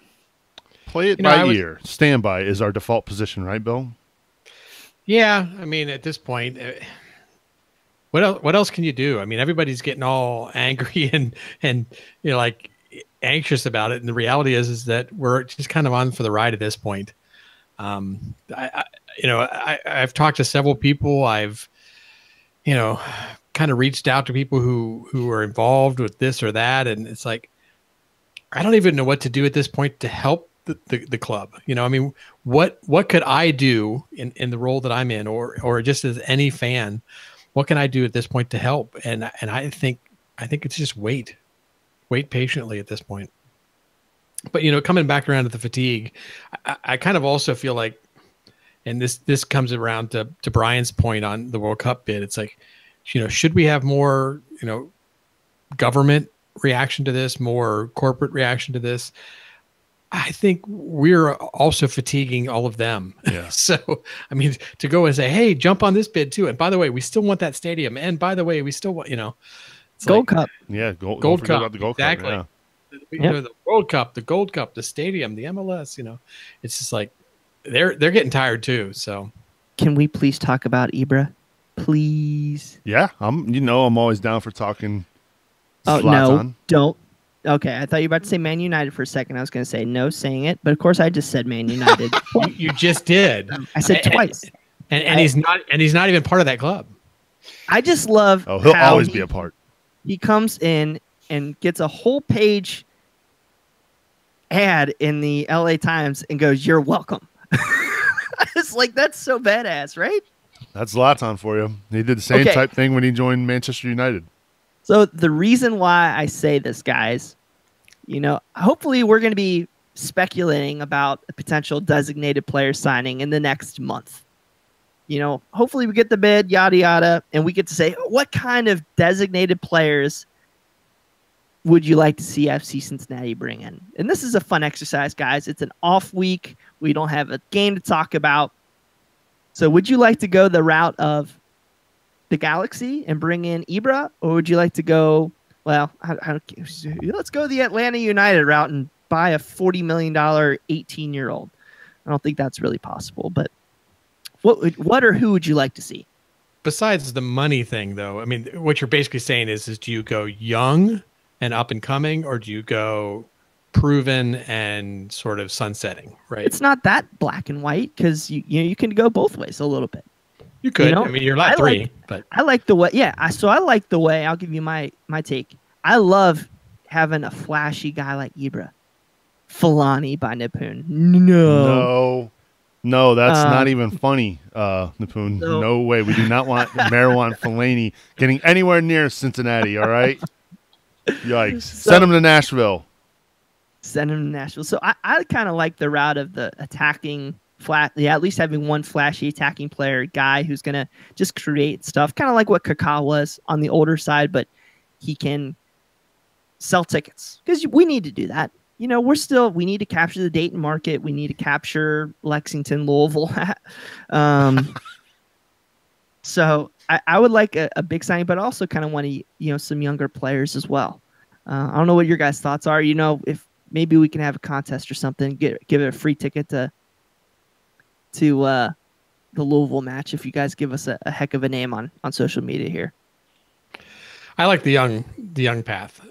[SPEAKER 2] Play it by ear. Standby is our default position, right, Bill?
[SPEAKER 5] Yeah, I mean, at this point, what else can you do? I mean, everybody's getting all angry and anxious about it, and the reality is that we're just kind of on for the ride at this point. I've talked to several people. I've kind of reached out to people who are involved with this or that. And it's like, I don't even know what to do at this point to help the club. I mean, what could I do in the role that I'm in, or just as any fan, what can I do at this point to help? And I think it's just wait patiently at this point. But, coming back around to the fatigue, I kind of also feel like, and this comes around to Brian's point on the World Cup bid. It's like, should we have more, government reaction to this, more corporate reaction to this? I think we're also fatiguing all of them.
[SPEAKER 2] Yeah.
[SPEAKER 5] So, I mean, to go and say, hey, jump on this bid too. And by the way, we still want that stadium. And by the way, we still want,
[SPEAKER 4] Gold Cup.
[SPEAKER 2] Yeah.
[SPEAKER 5] Gold
[SPEAKER 2] Cup.
[SPEAKER 5] About
[SPEAKER 2] the Gold
[SPEAKER 5] exactly.
[SPEAKER 2] Cup. Yeah.
[SPEAKER 5] The World Cup, the Gold Cup, the stadium, the MLS, it's just like, they're getting tired too. So
[SPEAKER 4] can we please talk about Ibra? Please.
[SPEAKER 2] Yeah, I'm always down for talking.
[SPEAKER 4] Oh no, don't. Okay, I thought you were about to say Man United for a second. I was going to say no saying it, but of course I just said Man United.
[SPEAKER 5] You just did.
[SPEAKER 4] I said twice.
[SPEAKER 5] And he's not even part of that club.
[SPEAKER 4] I just love
[SPEAKER 2] he'll always be a part.
[SPEAKER 4] He comes in and gets a whole page ad in the LA Times and goes, "You're welcome." It's like, that's so badass, right?
[SPEAKER 2] That's Zlatan for you. He did the same
[SPEAKER 4] Okay.
[SPEAKER 2] type thing when he joined Manchester United.
[SPEAKER 4] So the reason why I say this, guys, hopefully we're going to be speculating about a potential designated player signing in the next month. Hopefully we get the bid, yada, yada, and we get to say, what kind of designated players would you like to see FC Cincinnati bring in? And this is a fun exercise, guys. It's an off week. We don't have a game to talk about. So would you like to go the route of the Galaxy and bring in Ibra, or would you like to go, let's go the Atlanta United route and buy a $40 million 18-year-old? I don't think that's really possible, but what or who would you like to see?
[SPEAKER 5] Besides the money thing, though, I mean, what you're basically saying is do you go young and up and coming, or do you go proven and sort of sunsetting, right?
[SPEAKER 4] It's not that black and white, because you can go both ways a little bit.
[SPEAKER 5] You could. I mean, you're not three, but
[SPEAKER 4] I like the way. Yeah, I like the way. I'll give you my take. I love having a flashy guy like Ibra. Fulani by Nipun.
[SPEAKER 2] No, that's not even funny, Nipun. No way. We do not want Marwan Fellaini getting anywhere near Cincinnati, all right? Yikes. Send him to Nashville.
[SPEAKER 4] So I kind of like the route of the attacking at least having one flashy attacking player guy who's going to just create stuff, kind of like what Kaká was on the older side, but he can sell tickets, because we need to do that. We need to capture the Dayton market. We need to capture Lexington, Louisville. So I would like a big signing, but also kind of want to, some younger players as well. I don't know what your guys' thoughts are. If maybe we can have a contest or something, give it a free ticket to the Louisville match if you guys give us a heck of a name on social media here.
[SPEAKER 5] I like the young path.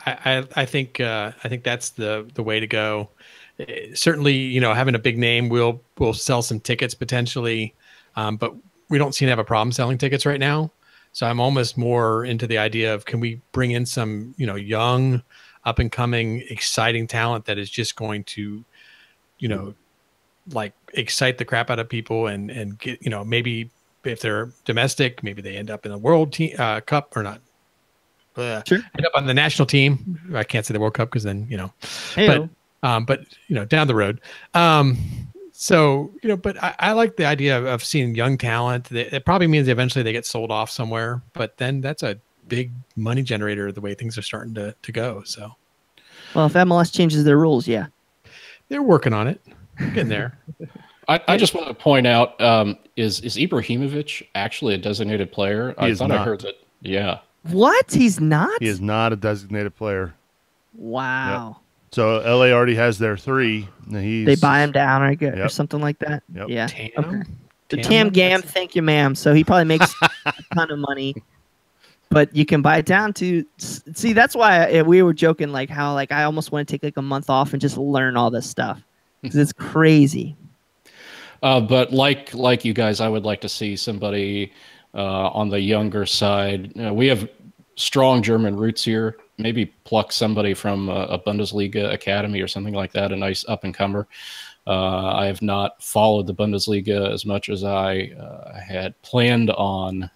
[SPEAKER 5] I think that's the way to go. Certainly, having a big name will sell some tickets potentially, but we don't seem to have a problem selling tickets right now. So I'm almost more into the idea of, can we bring in some young, up and coming, exciting talent that is just going to like excite the crap out of people and get, maybe if they're domestic, maybe they end up in the World Cup or not.
[SPEAKER 4] Sure.
[SPEAKER 5] End up on the national team. I can't say the World Cup because then,
[SPEAKER 4] Hey-o.
[SPEAKER 5] but down the road. So, but I like the idea of seeing young talent. It probably means eventually they get sold off somewhere, but then that's a big money generator the way things are starting to go. So,
[SPEAKER 4] well, if MLS changes their rules, yeah,
[SPEAKER 5] they're working on it. Getting there.
[SPEAKER 3] I just want to point out, is Ibrahimovic actually a designated player? I thought I heard that. Yeah.
[SPEAKER 4] What? He's not?
[SPEAKER 2] He is not a designated player.
[SPEAKER 4] Wow.
[SPEAKER 2] Yep. So LA already has their 3.
[SPEAKER 4] They buy him down or something like that.
[SPEAKER 2] Yep.
[SPEAKER 4] Yeah.
[SPEAKER 5] Tam?
[SPEAKER 4] Okay. The Tam Gam, thank you, ma'am. So he probably makes a ton of money, but you can buy it down to see. That's why we were joking, like how I almost want to take a month off and just learn all this stuff, because it's crazy.
[SPEAKER 3] But like you guys, I would like to see somebody on the younger side. We have strong German roots here. Maybe pluck somebody from a Bundesliga academy or something like that, a nice up-and-comer. I have not followed the Bundesliga as much as I had planned on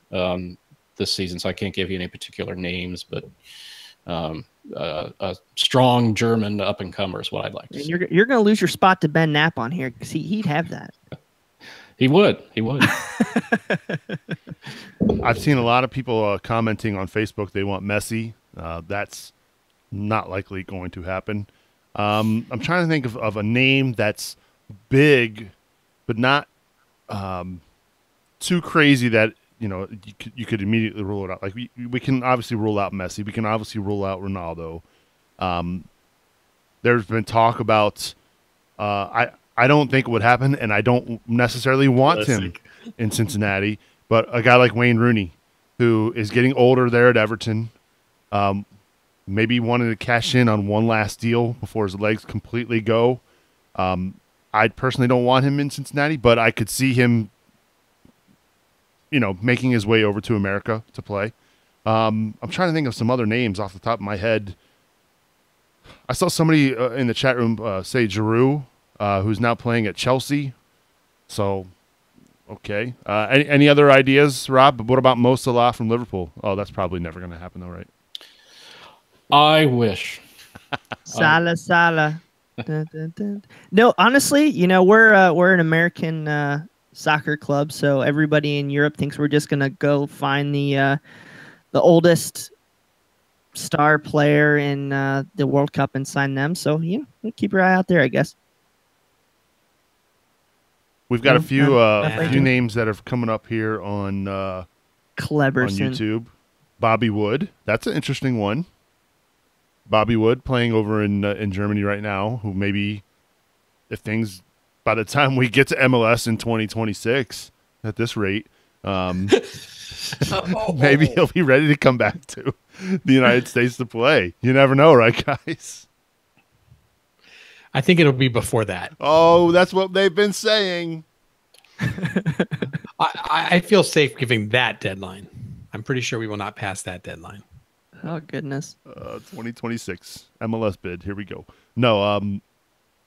[SPEAKER 3] this season, so I can't give you any particular names, but a strong German up-and-comer is what I'd like to see.
[SPEAKER 4] You're going to lose your spot to Ben Knapp on here, because he'd have that.
[SPEAKER 3] He would.
[SPEAKER 2] I've seen a lot of people commenting on Facebook they want Messi. That's not likely going to happen. I'm trying to think of a name that's big, but not too crazy that you could immediately rule it out. Like we can obviously rule out Messi. We can obviously rule out Ronaldo. There's been talk about I don't think it would happen, and I don't necessarily want him in Cincinnati. But a guy like Wayne Rooney, who is getting older there at Everton, maybe wanted to cash in on one last deal before his legs completely go. I personally don't want him in Cincinnati, but I could see him, making his way over to America to play. I'm trying to think of some other names off the top of my head. I saw somebody in the chat room say Giroud, who's now playing at Chelsea. So Okay. Any other ideas, Rob? What about Mo Salah from Liverpool? Oh, that's probably never going to happen, though, right?
[SPEAKER 3] I wish.
[SPEAKER 4] Sala. Dun, dun, dun. No, honestly, we're an American soccer club, so everybody in Europe thinks we're just gonna go find the oldest star player in the World Cup and sign them. So keep your eye out there, I guess.
[SPEAKER 2] We've got a few
[SPEAKER 4] not
[SPEAKER 2] names that are coming up here on
[SPEAKER 4] Cleberson.
[SPEAKER 2] YouTube. Bobby Wood, that's an interesting one. Bobby Wood playing over in Germany right now, who maybe, if things, by the time we get to MLS in 2026 at this rate, maybe he'll be ready to come back to the United States to play. You never know, right, guys?
[SPEAKER 5] I think it'll be before that.
[SPEAKER 2] Oh, that's what they've been saying.
[SPEAKER 5] I feel safe giving that deadline. I'm pretty sure we will not pass that deadline.
[SPEAKER 4] Oh, goodness.
[SPEAKER 2] 2026 MLS bid. Here we go. No,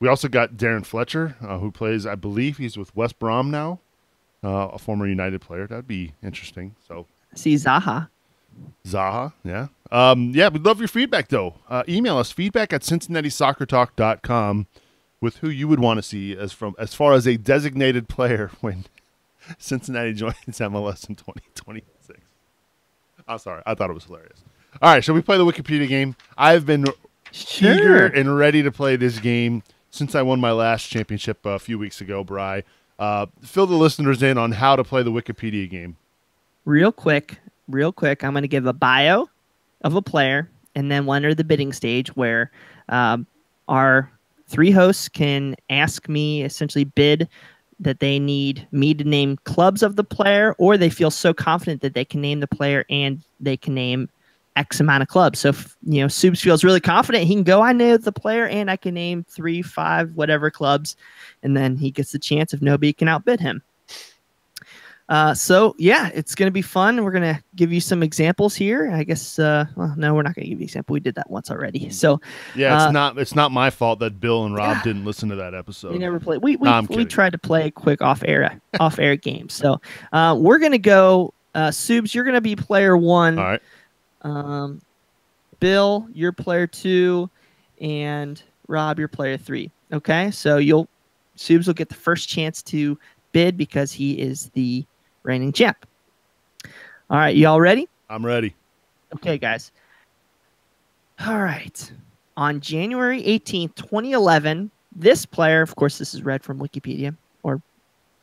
[SPEAKER 2] we also got Darren Fletcher, who plays, I believe he's with West Brom now, a former United player. That'd be interesting. So
[SPEAKER 4] See Zaha,
[SPEAKER 2] yeah. Yeah, we'd love your feedback, though. Email us, feedback@CincinnatiSoccerTalk.com, with who you would want to see as far as a designated player when Cincinnati joins MLS in 2026. I'm sorry. I thought it was hilarious. All right, shall we play the Wikipedia game? I've been eager and ready to play this game since I won my last championship a few weeks ago, Bri. Fill the listeners in on how to play the Wikipedia game.
[SPEAKER 4] Real quick. I'm going to give a bio of a player, and then we'll enter the bidding stage where our three hosts can ask me, essentially bid that they need me to name clubs of the player, or they feel so confident that they can name the player and they can name X amount of clubs. So if, Subs feels really confident, he can go, I know the player and I can name 3, 5, whatever clubs. And then he gets the chance if nobody can outbid him. So yeah, it's going to be fun. We're going to give you some examples here. I guess, no, we're not going to give you an example. We did that once already. So
[SPEAKER 2] yeah, it's not my fault that Bill and Rob didn't listen to that episode.
[SPEAKER 4] We never played. We tried to play a quick off air game. So we're going to go, Subs, you're going to be player 1.
[SPEAKER 2] All right.
[SPEAKER 4] Bill, you're player 2, and Rob, you're player 3. Okay, so Subs will get the first chance to bid because he is the reigning champ. All right, you all ready?
[SPEAKER 2] I'm ready.
[SPEAKER 4] Okay, guys. All right. On January 18th, 2011, this player, of course, this is read from Wikipedia or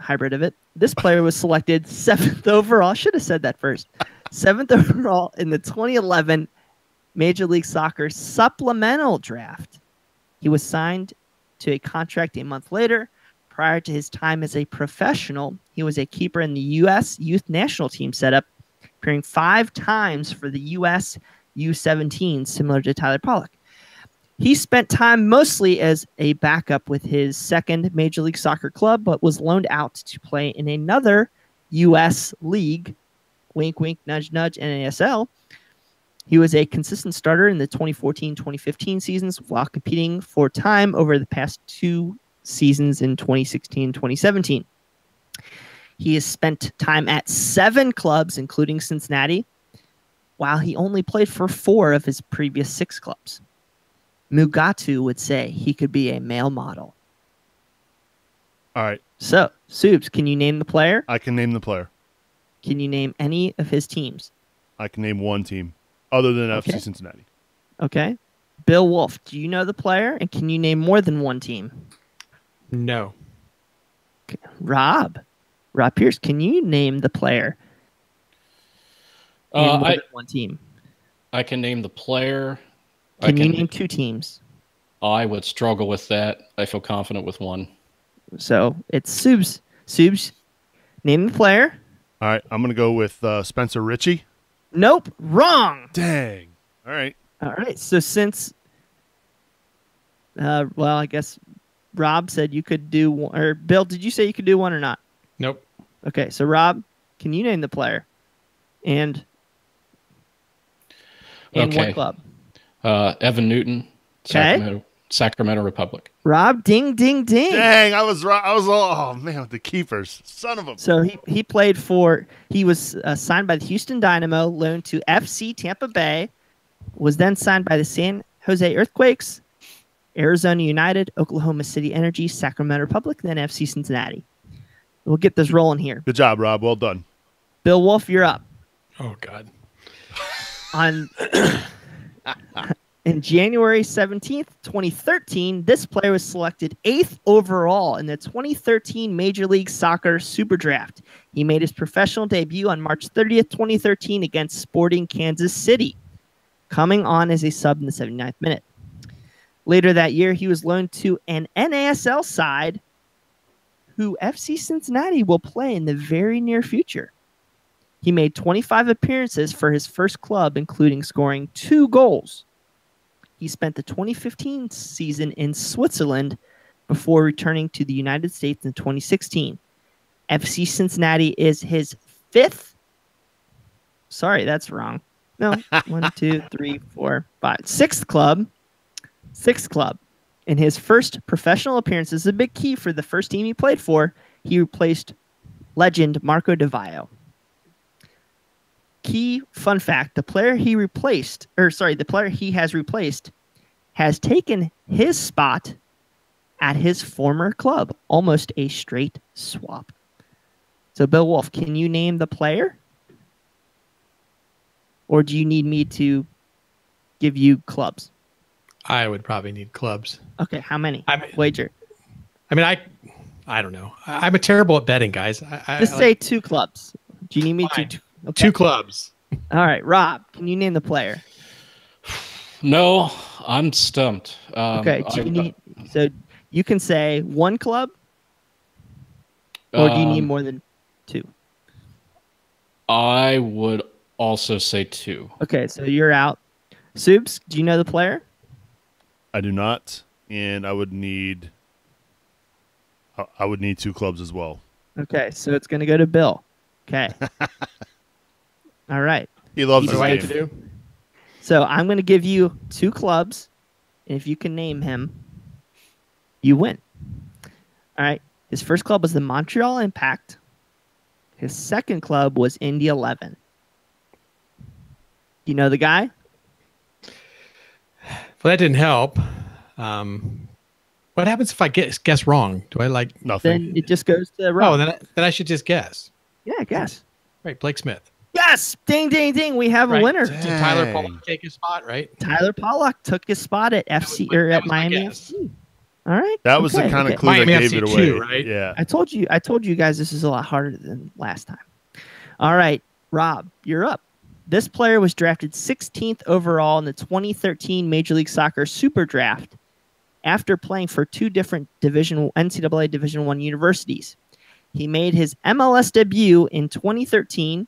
[SPEAKER 4] hybrid of it. This player was selected 7th overall. I should have said that first. 7th overall in the 2011 Major League Soccer supplemental draft. He was signed to a contract a month later. Prior to his time as a professional, he was a keeper in the U.S. youth national team setup, appearing 5 times for the U.S. U17, similar to Tyler Pollock. He spent time mostly as a backup with his second Major League Soccer club, but was loaned out to play in another U.S. league, wink, wink, nudge, nudge, NASL. He was a consistent starter in the 2014-2015 seasons while competing for time over the past 2 seasons in 2016-2017. He has spent time at 7 clubs, including Cincinnati, while he only played for 4 of his previous 6 clubs. Mugatu would say he could be a male model.
[SPEAKER 2] All right.
[SPEAKER 4] So, Subs, can you name the player?
[SPEAKER 2] I can name the player.
[SPEAKER 4] Can you name any of his teams?
[SPEAKER 2] I can name one team other than
[SPEAKER 4] Okay.
[SPEAKER 2] FC Cincinnati.
[SPEAKER 4] Okay. Bill Wolf, do you know the player? And can you name more than one team?
[SPEAKER 5] No.
[SPEAKER 4] Okay. Rob Pierce, can you name the player? And more than one team.
[SPEAKER 3] I can name the player.
[SPEAKER 4] Can you name 2 teams?
[SPEAKER 3] I would struggle with that. I feel confident with 1.
[SPEAKER 4] So it's Subs. Subs, name the player.
[SPEAKER 2] All right. I'm going to go with Spencer Ritchie.
[SPEAKER 4] Nope. Wrong.
[SPEAKER 2] Dang. All right.
[SPEAKER 4] All right. So since, well, I guess Rob said you could do one, or Bill, did you say you could do one or not?
[SPEAKER 5] Nope.
[SPEAKER 4] Okay. So Rob, can you name the player? And
[SPEAKER 3] Okay.
[SPEAKER 4] one club.
[SPEAKER 3] Evan Newton,
[SPEAKER 4] Okay.
[SPEAKER 3] Sacramento Republic.
[SPEAKER 4] Rob, ding, ding, ding.
[SPEAKER 2] Dang, I was right. I was all, oh man, with the keepers. Son of a.
[SPEAKER 4] So he played for, he was signed by the Houston Dynamo, loaned to FC Tampa Bay, was then signed by the San Jose Earthquakes, Arizona United, Oklahoma City Energy, Sacramento Republic, then FC Cincinnati. We'll get this rolling here.
[SPEAKER 2] Good job, Rob. Well done.
[SPEAKER 4] Bill Wolf, you're up.
[SPEAKER 5] Oh God.
[SPEAKER 4] In January 17th, 2013, this player was selected 8th overall in the 2013 Major League Soccer Super Draft. He made his professional debut on March 30th, 2013 against Sporting Kansas City, coming on as a sub in the 79th minute. Later that year, he was loaned to an NASL side who FC Cincinnati will play in the very near future. He made 25 appearances for his first club, including scoring 2 goals. He spent the 2015 season in Switzerland before returning to the United States in 2016. FC Cincinnati is his 5th. Sorry, that's wrong. No, 1, 2, 3, 4, 5. 6th club. 6th club. In his first professional appearances, a big key for the first team he played for, he replaced legend Marco Di Vaio. Key fun fact, the player he has replaced has taken his spot at his former club. Almost a straight swap. So, Bill Wolf, can you name the player? Or do you need me to give you clubs?
[SPEAKER 5] I would probably need clubs.
[SPEAKER 4] Okay, how many? Wager.
[SPEAKER 5] I mean, I don't know. I'm a terrible at betting, guys.
[SPEAKER 4] Just say 2 clubs. Do you need me
[SPEAKER 5] Fine.
[SPEAKER 4] to? Okay.
[SPEAKER 5] 2 clubs.
[SPEAKER 4] All right, Rob, can you name the player?
[SPEAKER 3] No, I'm stumped.
[SPEAKER 4] Okay, so you can say 1 club, or do you need more than 2?
[SPEAKER 3] I would also say 2.
[SPEAKER 4] Okay, so you're out. Subs, do you know the player?
[SPEAKER 2] I do not, and I would need 2 clubs as well.
[SPEAKER 4] Okay, so it's going to go to Bill. Okay. All right.
[SPEAKER 2] He loves
[SPEAKER 5] What do I
[SPEAKER 2] this
[SPEAKER 5] have to
[SPEAKER 2] game.
[SPEAKER 5] do?
[SPEAKER 4] So I'm going to give you 2 clubs, and if you can name him, you win. All right. His first club was the Montreal Impact. His second club was Indy 11. You know the guy?
[SPEAKER 5] Well, that didn't help. What happens if I guess wrong? Do I like
[SPEAKER 2] Nothing.
[SPEAKER 4] Then it just goes to Rob.
[SPEAKER 5] Oh, then I should just guess.
[SPEAKER 4] Yeah, guess.
[SPEAKER 5] Right, Blake Smith.
[SPEAKER 4] Yes! Ding, ding, ding. We have a
[SPEAKER 5] Right.
[SPEAKER 4] winner.
[SPEAKER 5] Did Tyler Pollock take his spot, right?
[SPEAKER 4] Tyler Pollock took his spot at FC or
[SPEAKER 5] that
[SPEAKER 4] at
[SPEAKER 5] was my
[SPEAKER 4] Miami
[SPEAKER 5] guess.
[SPEAKER 4] FC. All right.
[SPEAKER 2] That was the kind of clue that
[SPEAKER 5] Miami
[SPEAKER 2] gave
[SPEAKER 5] FC
[SPEAKER 2] it away.
[SPEAKER 5] too, right?
[SPEAKER 2] Yeah.
[SPEAKER 4] I told you guys this is a lot harder than last time. All right, Rob, you're up. This player was drafted 16th overall in the 2013 Major League Soccer Super Draft after playing for 2 different NCAA Division I universities. He made his MLS debut in 2013.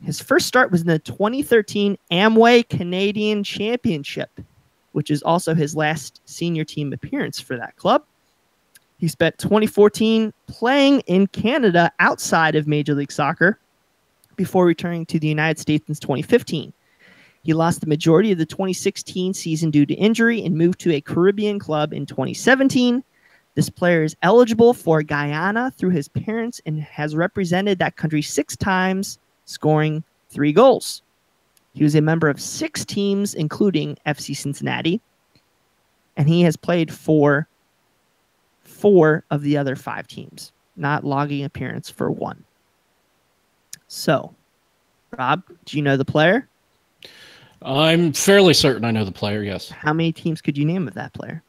[SPEAKER 4] His first start was in the 2013 Amway Canadian Championship, which is also his last senior team appearance for that club. He spent 2014 playing in Canada outside of Major League Soccer before returning to the United States in 2015. He lost the majority of the 2016 season due to injury and moved to a Caribbean club in 2017. This player is eligible for Guyana through his parents and has represented that country 6 times, scoring 3 goals. He was a member of 6 teams, including FC Cincinnati, and he has played for 4 of the other 5 teams, not logging appearance for 1. So, Rob, do you know the player?
[SPEAKER 3] I'm fairly certain I know the player, yes.
[SPEAKER 4] How many teams could you name of that player?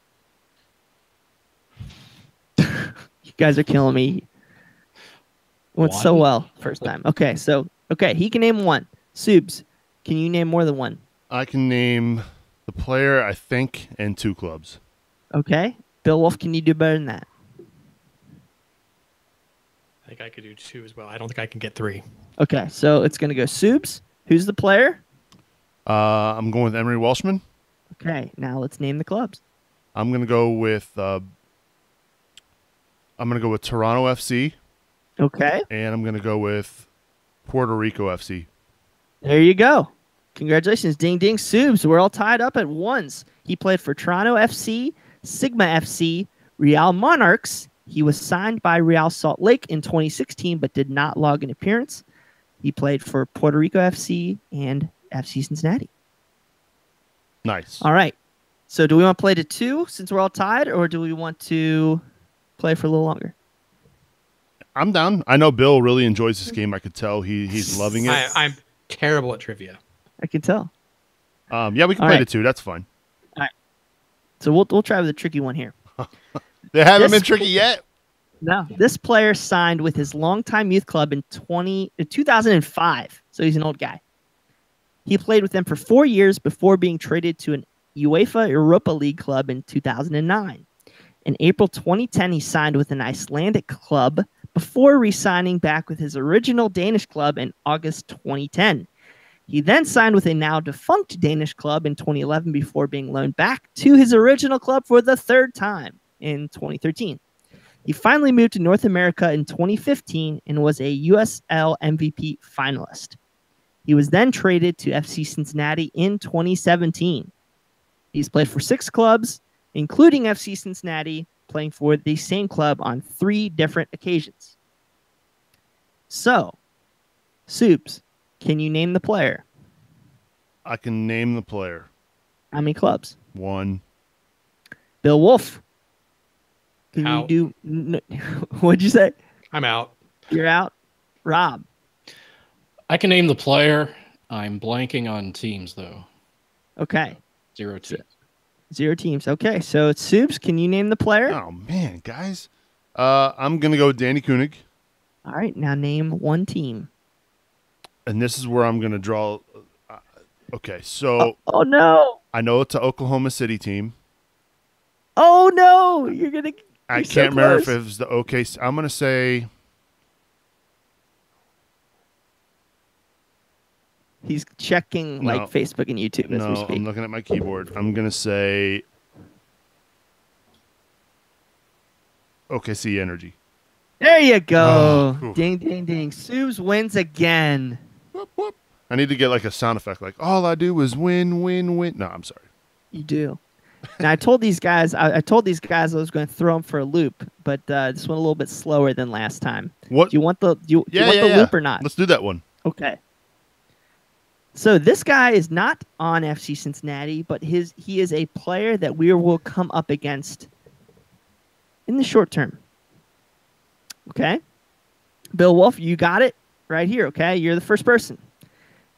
[SPEAKER 4] You guys are killing me. Went so
[SPEAKER 3] 1?
[SPEAKER 4] well first time. Okay, he can name 1. Subs, can you name more than 1?
[SPEAKER 2] I can name the player, I think, and 2 clubs.
[SPEAKER 4] Okay. Bill Wolf, can you do better than that?
[SPEAKER 5] I think I could do 2 as well. I don't think I can get 3.
[SPEAKER 4] Okay, so it's going to go Subs. Who's the player?
[SPEAKER 2] I'm going with Emery Welshman.
[SPEAKER 4] Okay, now let's name the clubs.
[SPEAKER 2] I'm going to go with Toronto FC,
[SPEAKER 4] Okay,
[SPEAKER 2] and I'm going to go with Puerto Rico FC.
[SPEAKER 4] there you go. Congratulations, ding ding, Subs. We're all tied up at ones. He played for Toronto FC, Sigma FC, Real Monarchs. He was signed by Real Salt Lake in 2016, but did not log an appearance. He played for Puerto Rico FC and FC Cincinnati.
[SPEAKER 2] Nice.
[SPEAKER 4] All right. So do we want to play to 2 since we're all tied, or do we want to play for a little longer?
[SPEAKER 2] I'm down. I know Bill really enjoys this game. I could tell he's loving it.
[SPEAKER 5] I'm terrible at trivia.
[SPEAKER 4] I can tell.
[SPEAKER 2] Yeah, we can play to 2. That's fine.
[SPEAKER 4] All right. So we'll try with a tricky one here.
[SPEAKER 2] They haven't been tricky yet.
[SPEAKER 4] No, this player signed with his longtime youth club in 2005, so he's an old guy. He played with them for 4 years before being traded to an UEFA Europa League club in 2009. In April 2010, he signed with an Icelandic club before re-signing back with his original Danish club in August 2010. He then signed with a now defunct Danish club in 2011 before being loaned back to his original club for the 3rd time in 2013. He finally moved to North America in 2015 and was a USL MVP finalist. He was then traded to FC Cincinnati in 2017. He's played for 6 clubs, including FC Cincinnati, playing for the same club on 3 different occasions. So, Soups, can you name the player?
[SPEAKER 2] I can name the player.
[SPEAKER 4] How many clubs?
[SPEAKER 2] 1.
[SPEAKER 4] Bill Wolf. Can
[SPEAKER 5] Out.
[SPEAKER 4] you do... What'd you say?
[SPEAKER 5] I'm out.
[SPEAKER 4] You're out? Rob.
[SPEAKER 3] I can name the player. I'm blanking on teams, though.
[SPEAKER 4] Okay.
[SPEAKER 3] 0 teams.
[SPEAKER 4] 0 teams. Okay, so Soups, can you name the player?
[SPEAKER 2] Oh, man, guys. I'm going to go with Danny Koenig.
[SPEAKER 4] All right, now name 1 team.
[SPEAKER 2] And this is where I'm going to draw. Okay, so
[SPEAKER 4] Oh, no.
[SPEAKER 2] I know it's an Oklahoma City team.
[SPEAKER 4] Oh, no. You're going to...
[SPEAKER 2] I can't remember if it was the OKC. I'm going to say...
[SPEAKER 4] He's checking like Facebook and YouTube as we
[SPEAKER 2] No,
[SPEAKER 4] speak.
[SPEAKER 2] I'm looking at my keyboard. I'm going to say OKC Energy.
[SPEAKER 4] There you go.
[SPEAKER 2] Oh,
[SPEAKER 4] Ding, ding, ding. Subs wins again.
[SPEAKER 2] Whoop, whoop. I need to get like a sound effect like, all I do is win, win, win. No, I'm sorry.
[SPEAKER 4] You do. Now, I told these guys I was going to throw them for a loop, but this went a little bit slower than last time.
[SPEAKER 2] What?
[SPEAKER 4] Do you want the loop or not?
[SPEAKER 2] Let's do that one.
[SPEAKER 4] Okay. So this guy is not on FC Cincinnati, but he is a player that we will come up against in the short term. Okay? Bill Wolf, you got it right here, okay? You're the first person.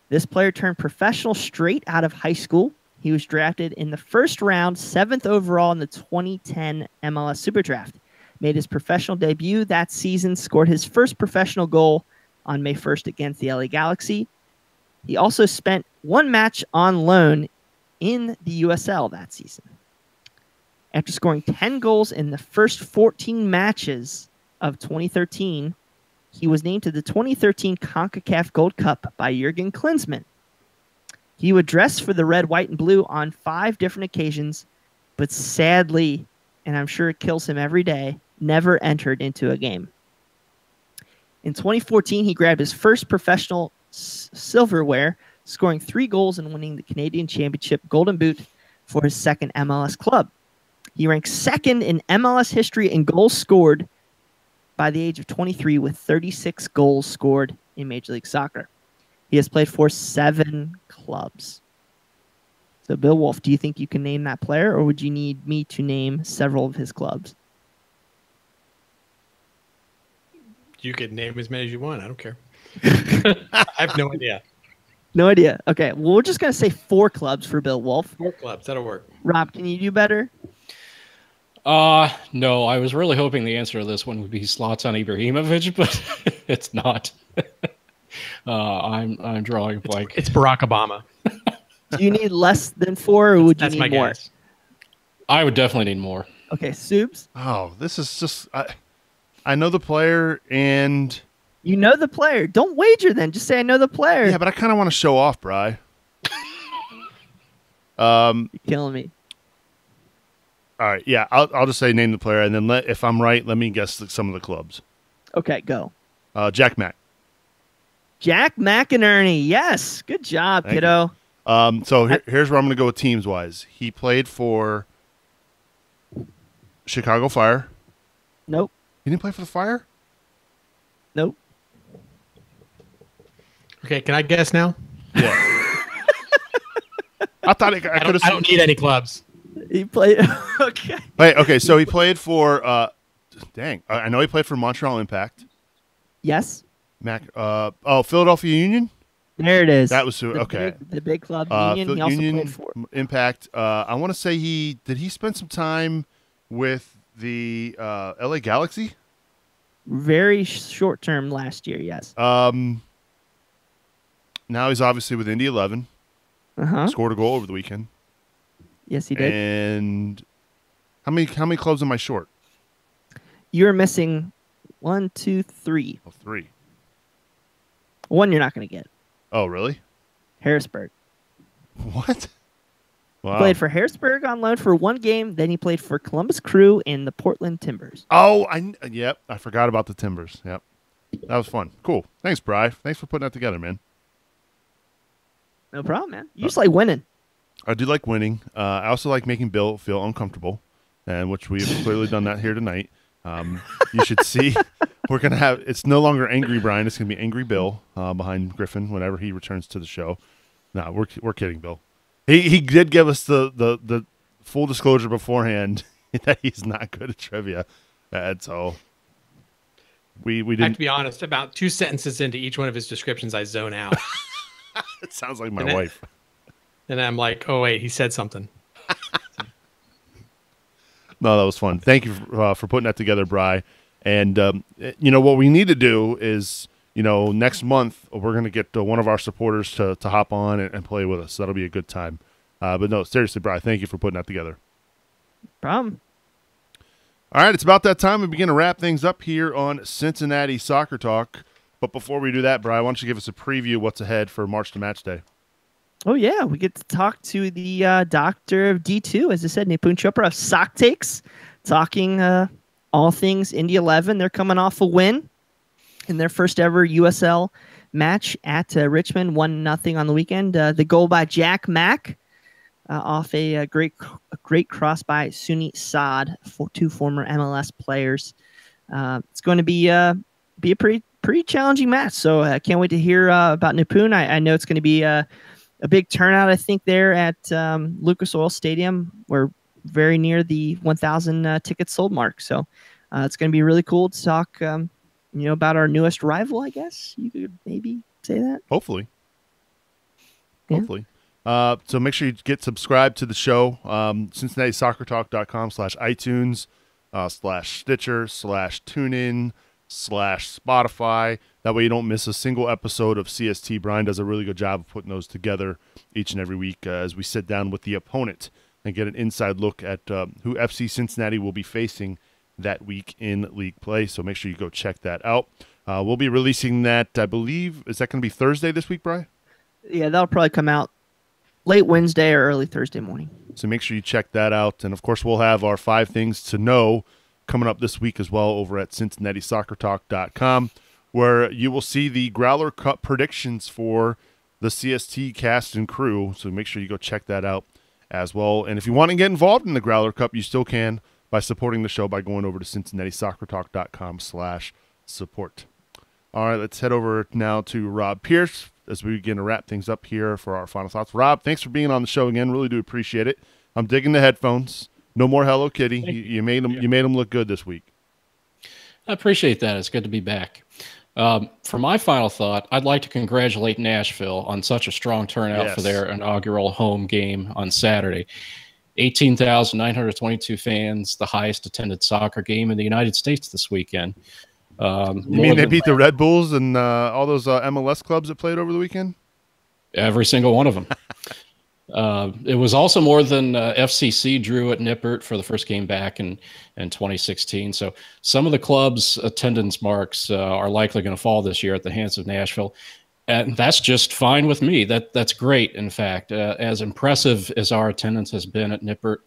[SPEAKER 4] This player turned professional straight out of high school. He was drafted in the 1st round, 7th overall in the 2010 MLS Super Draft. Made his professional debut that season, scored his first professional goal on May 1st against the LA Galaxy. He also spent 1 match on loan in the USL that season. After scoring 10 goals in the first 14 matches of 2013, he was named to the 2013 CONCACAF Gold Cup by Jurgen Klinsmann. He would dress for the red, white, and blue on 5 different occasions, but sadly, and I'm sure it kills him every day, never entered into a game. In 2014, he grabbed his first professional silverware, scoring 3 goals and winning the Canadian Championship Golden Boot for his 2nd MLS club. He ranks 2nd in MLS history in goals scored by the age of 23 with 36 goals scored in Major League Soccer. He has played for 7 clubs. So, Bill Wolf, do you think you can name that player, or would you need me to name several of his clubs?
[SPEAKER 5] You could name as many as you want. I don't care. I have no idea.
[SPEAKER 4] No idea. Okay, well, we're just going to say 4 clubs for Bill Wolf.
[SPEAKER 5] 4 clubs. That'll work.
[SPEAKER 4] Rob, can you do better?
[SPEAKER 3] No, I was really hoping the answer to this one would be Zlatan Ibrahimovic, but it's not. I'm drawing a blank.
[SPEAKER 5] It's Barack Obama.
[SPEAKER 4] Do you need less than 4, or would you
[SPEAKER 5] That's
[SPEAKER 4] need
[SPEAKER 5] my
[SPEAKER 4] more?
[SPEAKER 5] guess.
[SPEAKER 3] I would definitely need more.
[SPEAKER 4] Okay, Subs,
[SPEAKER 2] Oh, this is just... I know the player, and...
[SPEAKER 4] you know the player. Don't wager then. Just say I know the player.
[SPEAKER 2] Yeah, but I kind of want to show off, Bri.
[SPEAKER 4] You're killing me.
[SPEAKER 2] All right, yeah, I'll just say name the player, and then if I'm right, let me guess some of the clubs.
[SPEAKER 4] Okay, go.
[SPEAKER 2] Jack Mack.
[SPEAKER 4] Jack McInerney. Yes. Good job,
[SPEAKER 2] Thank
[SPEAKER 4] kiddo.
[SPEAKER 2] So here's where I'm going to go with teams wise. He played for Chicago Fire.
[SPEAKER 4] Nope.
[SPEAKER 2] He didn't play for the Fire?
[SPEAKER 4] Nope.
[SPEAKER 5] Okay, can I guess now?
[SPEAKER 2] Yeah. I thought I could have.
[SPEAKER 5] I don't need any clubs.
[SPEAKER 4] He played. Okay.
[SPEAKER 2] Wait, okay. So he played for. Dang, I know he played for Montreal Impact.
[SPEAKER 4] Yes.
[SPEAKER 2] Philadelphia Union.
[SPEAKER 4] There it is.
[SPEAKER 2] That was okay.
[SPEAKER 4] The big club Union. He also played for
[SPEAKER 2] Impact. I want to say he spend some time with the LA Galaxy.
[SPEAKER 4] Very short term last year. Yes.
[SPEAKER 2] Now he's obviously with Indy 11.
[SPEAKER 4] Uh-huh.
[SPEAKER 2] Scored a goal over the weekend.
[SPEAKER 4] Yes, he did.
[SPEAKER 2] And how many clubs am I short?
[SPEAKER 4] You're missing 1, 2, 3.
[SPEAKER 2] Oh, 3.
[SPEAKER 4] One you're not going to get.
[SPEAKER 2] Oh, really?
[SPEAKER 4] Harrisburg.
[SPEAKER 2] What? Wow.
[SPEAKER 4] Played for Harrisburg on loan for 1 game. Then he played for Columbus Crew and the Portland Timbers.
[SPEAKER 2] Oh, yep. I forgot about the Timbers. Yep. That was fun. Cool. Thanks, Bri. Thanks for putting that together, man.
[SPEAKER 4] No problem, man. You just like winning.
[SPEAKER 2] I do like winning. I also like making Bill feel uncomfortable, and which we've clearly done that here tonight. You should see we're going to have – it's no longer Angry Brian. It's going to be Angry Bill behind Griffin whenever he returns to the show. No, we're kidding, Bill. He did give us the full disclosure beforehand that he's not good at trivia. And so we didn't –
[SPEAKER 5] I have to be honest, about 2 sentences into each one of his descriptions, I zone out.
[SPEAKER 2] It sounds like my wife.
[SPEAKER 5] And I'm like, oh, wait, he said something.
[SPEAKER 2] No, that was fun. Thank you for putting that together, Bri. And, what we need to do is, next month we're going to get one of our supporters to hop on and play with us. So that'll be a good time. But no, seriously, Bri, thank you for putting that together.
[SPEAKER 4] Problem.
[SPEAKER 2] All right, it's about that time we begin to wrap things up here on Cincinnati Soccer Talk. But before we do that, Bri, why don't you give us a preview of what's ahead for March to Match Day?
[SPEAKER 4] Oh, yeah. We get to talk to the doctor of D2, as I said, Nipun Chopra of Sock Takes, talking all things Indy 11. They're coming off a win in their first ever USL match at Richmond, 1-0 on the weekend. The goal by Jack Mack off a great cross by Suni Saad, 2 former MLS players. It's going to be a pretty challenging match, so I can't wait to hear about Nipun. I know it's going to be a big turnout, I think, there at Lucas Oil Stadium. We're very near the 1,000 tickets sold mark. So it's going to be really cool to talk, about our newest rival, I guess. You could maybe say that.
[SPEAKER 2] Hopefully.
[SPEAKER 4] Yeah.
[SPEAKER 2] Hopefully. So make sure you get subscribed to the show, CincinnatiSoccerTalk.com/iTunes, /Stitcher, /TuneIn, /Spotify. That way you don't miss a single episode of CST. Brian does a really good job of putting those together each and every week as we sit down with the opponent and get an inside look at who FC Cincinnati will be facing that week in league play. So make sure you go check that out. We'll be releasing that, I believe, is that going to be Thursday this week, Brian?
[SPEAKER 4] Yeah, that'll probably come out late Wednesday or early Thursday morning.
[SPEAKER 2] So make sure you check that out. And, of course, we'll have our 5 things to know coming up this week as well over at CincinnatiSoccerTalk.com, where you will see the Growler Cup predictions for the CST cast and crew. So make sure you go check that out as well. And if you want to get involved in the Growler Cup, you still can by supporting the show by going over to CincinnatiSoccerTalk.com/support. All right, let's head over now to Rob Pierce as we begin to wrap things up here for our final thoughts. Rob, thanks for being on the show again. Really do appreciate it. I'm digging the headphones. No more Hello Kitty. You made them look good this week.
[SPEAKER 3] I appreciate that. It's good to be back. For my final thought, I'd like to congratulate Nashville on such a strong turnout for their inaugural home game on Saturday. 18,922 fans, the highest attended soccer game in the United States this weekend.
[SPEAKER 2] You mean they beat the Red Bulls and all those MLS clubs that played over the weekend?
[SPEAKER 3] Every single one of them. It was also more than FCC drew at Nippert for the first game back in 2016. So some of the club's attendance marks are likely going to fall this year at the hands of Nashville. And that's just fine with me. That's great, in fact. As impressive as our attendance has been at Nippert,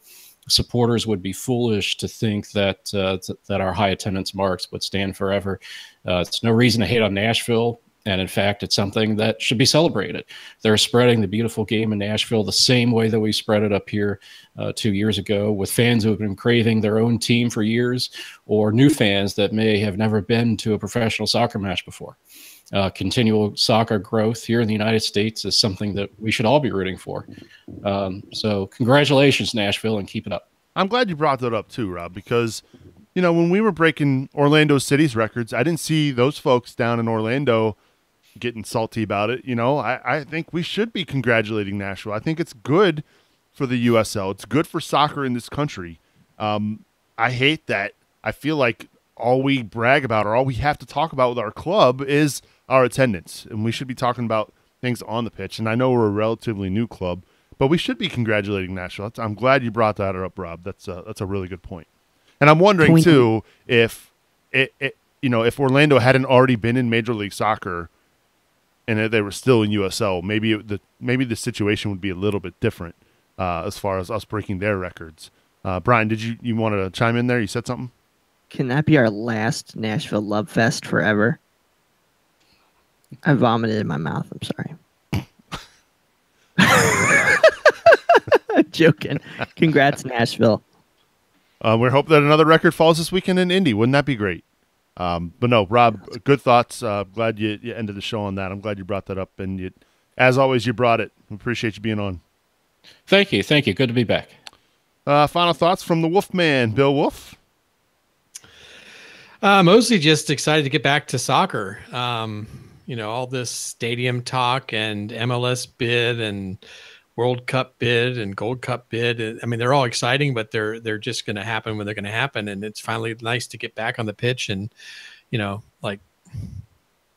[SPEAKER 3] supporters would be foolish to think that that our high attendance marks would stand forever. It's no reason to hate on Nashville. And in fact, it's something that should be celebrated. They're spreading the beautiful game in Nashville the same way that we spread it up here 2 years ago, with fans who have been craving their own team for years, or new fans that may have never been to a professional soccer match before. Continual soccer growth here in the United States is something that we should all be rooting for. So congratulations, Nashville, and keep it up.
[SPEAKER 2] I'm glad you brought that up too, Rob, because, you know, when we were breaking Orlando City's records, I didn't see those folks down in Orlando getting salty about it. You know, I think we should be congratulating Nashville. I think it's good for the USL. It's good for soccer in this country. I hate that. I feel like all we brag about or all we have to talk about with our club is our attendance, and we should be talking about things on the pitch. And I know we're a relatively new club, but we should be congratulating Nashville. I'm glad you brought that up, Rob. That's a really good point. And I'm wondering too if if Orlando hadn't already been in Major League Soccer and they were still in USL, maybe the situation would be a little bit different as far as us breaking their records. Brian, did you want to chime in there? You said something.
[SPEAKER 4] Can that be our last Nashville Love Fest forever? I vomited in my mouth. I'm sorry. Joking. Congrats, Nashville.
[SPEAKER 2] We hope that another record falls this weekend in Indy. Wouldn't that be great? But no, Rob, good thoughts. Glad you ended the show on that. I'm glad you brought that up. And as always, you brought it. Appreciate you being on.
[SPEAKER 3] Thank you. Thank you. Good to be back.
[SPEAKER 2] Final thoughts from the Wolfman, Bill Wolf.
[SPEAKER 5] Mostly just excited to get back to soccer. All this stadium talk and MLS bid and World Cup bid and Gold Cup bid. I mean, they're all exciting, but they're just going to happen when they're going to happen. And it's finally nice to get back on the pitch and,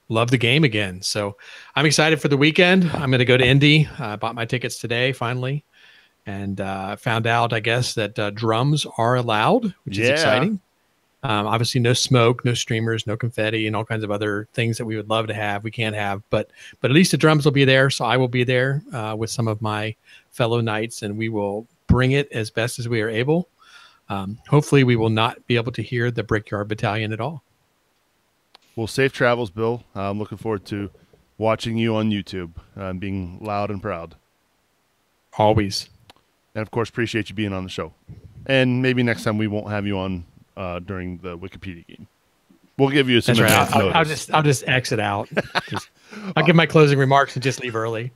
[SPEAKER 5] love the game again. So I'm excited for the weekend. I'm going to go to Indy. I bought my tickets today, finally. And found out, I guess, that drums are allowed, which is exciting. Obviously, no smoke, no streamers, no confetti, and all kinds of other things that we would love to have. We can't have, but at least the drums will be there. So I will be there with some of my fellow knights, and we will bring it as best as we are able. Hopefully, we will not be able to hear the Brickyard Battalion at all.
[SPEAKER 2] Well, safe travels, Bill. I'm looking forward to watching you on YouTube and being loud and proud.
[SPEAKER 5] Always.
[SPEAKER 2] And, of course, appreciate you being on the show. And maybe next time we won't have you on during the Wikipedia game. We'll give you some advance notice.
[SPEAKER 5] I'll just exit out. I'll give my closing remarks and just leave early.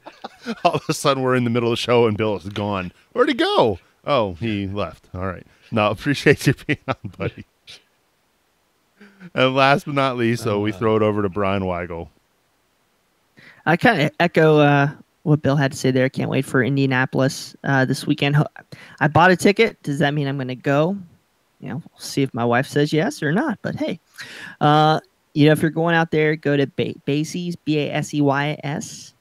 [SPEAKER 2] All of a sudden, we're in the middle of the show and Bill is gone. Where'd he go? Oh, he left. All right. No, appreciate you being on, buddy. And last but not least, we throw it over to Brian Weigel.
[SPEAKER 4] I kind of echo what Bill had to say there. Can't wait for Indianapolis this weekend. I bought a ticket. Does that mean I'm going to go? We'll see if my wife says yes or not. But hey, if you're going out there, go to Baseys, Baseys,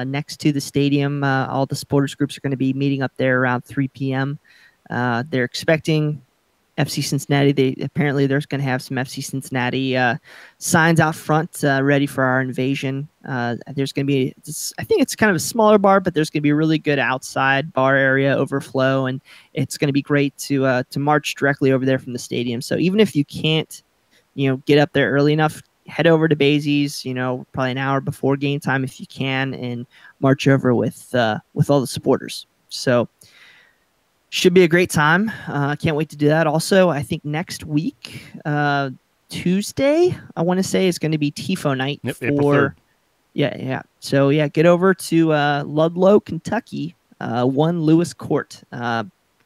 [SPEAKER 4] next to the stadium. All the supporters groups are going to be meeting up there around 3 p.m. They're expecting FC Cincinnati. Apparently there's going to have some FC Cincinnati signs out front ready for our invasion. There's going to be, I think it's kind of a smaller bar, but there's going to be a really good outside bar area overflow, and it's going to be great to march directly over there from the stadium. So even if you can't, get up there early enough, head over to Baseys, probably an hour before game time if you can, and march over with all the supporters. So should be a great time. Can't wait to do that. Also, I think next week, Tuesday, I want to say, is going to be TIFO night
[SPEAKER 2] April 3rd.
[SPEAKER 4] Yeah. So get over to Ludlow, Kentucky, 1 Lewis Court.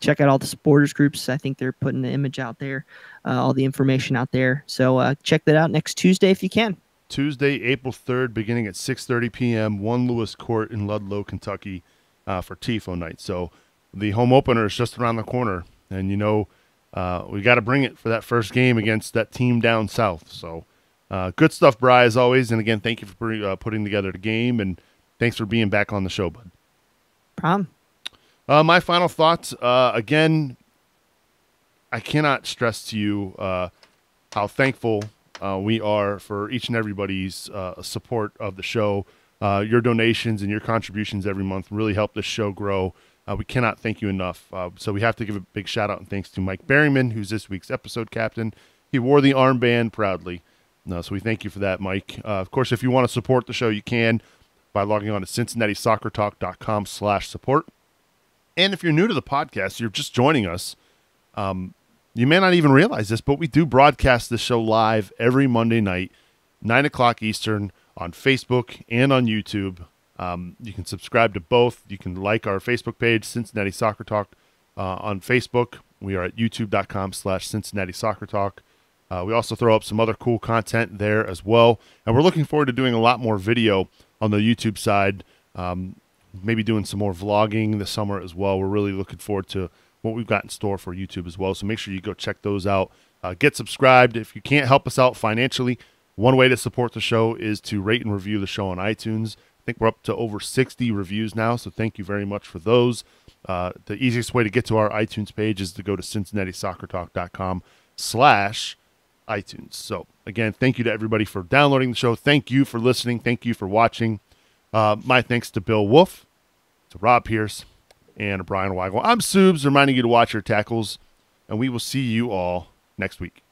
[SPEAKER 4] Check out all the supporters groups. I think they're putting the image out there, all the information out there. So check that out next Tuesday if you can.
[SPEAKER 2] Tuesday, April 3rd, beginning at 6:30 p.m., 1 Lewis Court in Ludlow, Kentucky, for TIFO night. So the home opener is just around the corner, and we got to bring it for that first game against that team down south. So good stuff, Bri, as always. And again, thank you for putting together the game, and thanks for being back on the show, bud.
[SPEAKER 4] Problem.
[SPEAKER 2] My final thoughts, again, I cannot stress to you how thankful we are for each and everybody's support of the show. Your donations and your contributions every month really help this show grow. We cannot thank you enough. So we have to give a big shout out and thanks to Mike Berryman, who's this week's episode captain. He wore the armband proudly. No, so we thank you for that, Mike. Of course, if you want to support the show, you can by logging on to CincinnatiSoccerTalk.com/support. And if you're new to the podcast, you're just joining us, you may not even realize this, but we do broadcast this show live every Monday night, 9 o'clock Eastern, on Facebook and on YouTube. You can subscribe to both. You can like our Facebook page, Cincinnati Soccer Talk, on Facebook. We are at youtube.com/Cincinnati Soccer Talk. We also throw up some other cool content there as well. And we're looking forward to doing a lot more video on the YouTube side, maybe doing some more vlogging this summer as well. We're really looking forward to what we've got in store for YouTube as well. So make sure you go check those out. Get subscribed. If you can't help us out financially, one way to support the show is to rate and review the show on iTunes. I think we're up to over 60 reviews now, so thank you very much for those. The easiest way to get to our iTunes page is to go to CincinnatiSoccerTalk.com/iTunes. So, again, thank you to everybody for downloading the show. Thank you for listening. Thank you for watching. My thanks to Bill Wolf, to Rob Pierce, and Brian Weigel. I'm Subes, reminding you to watch your tackles, and we will see you all next week.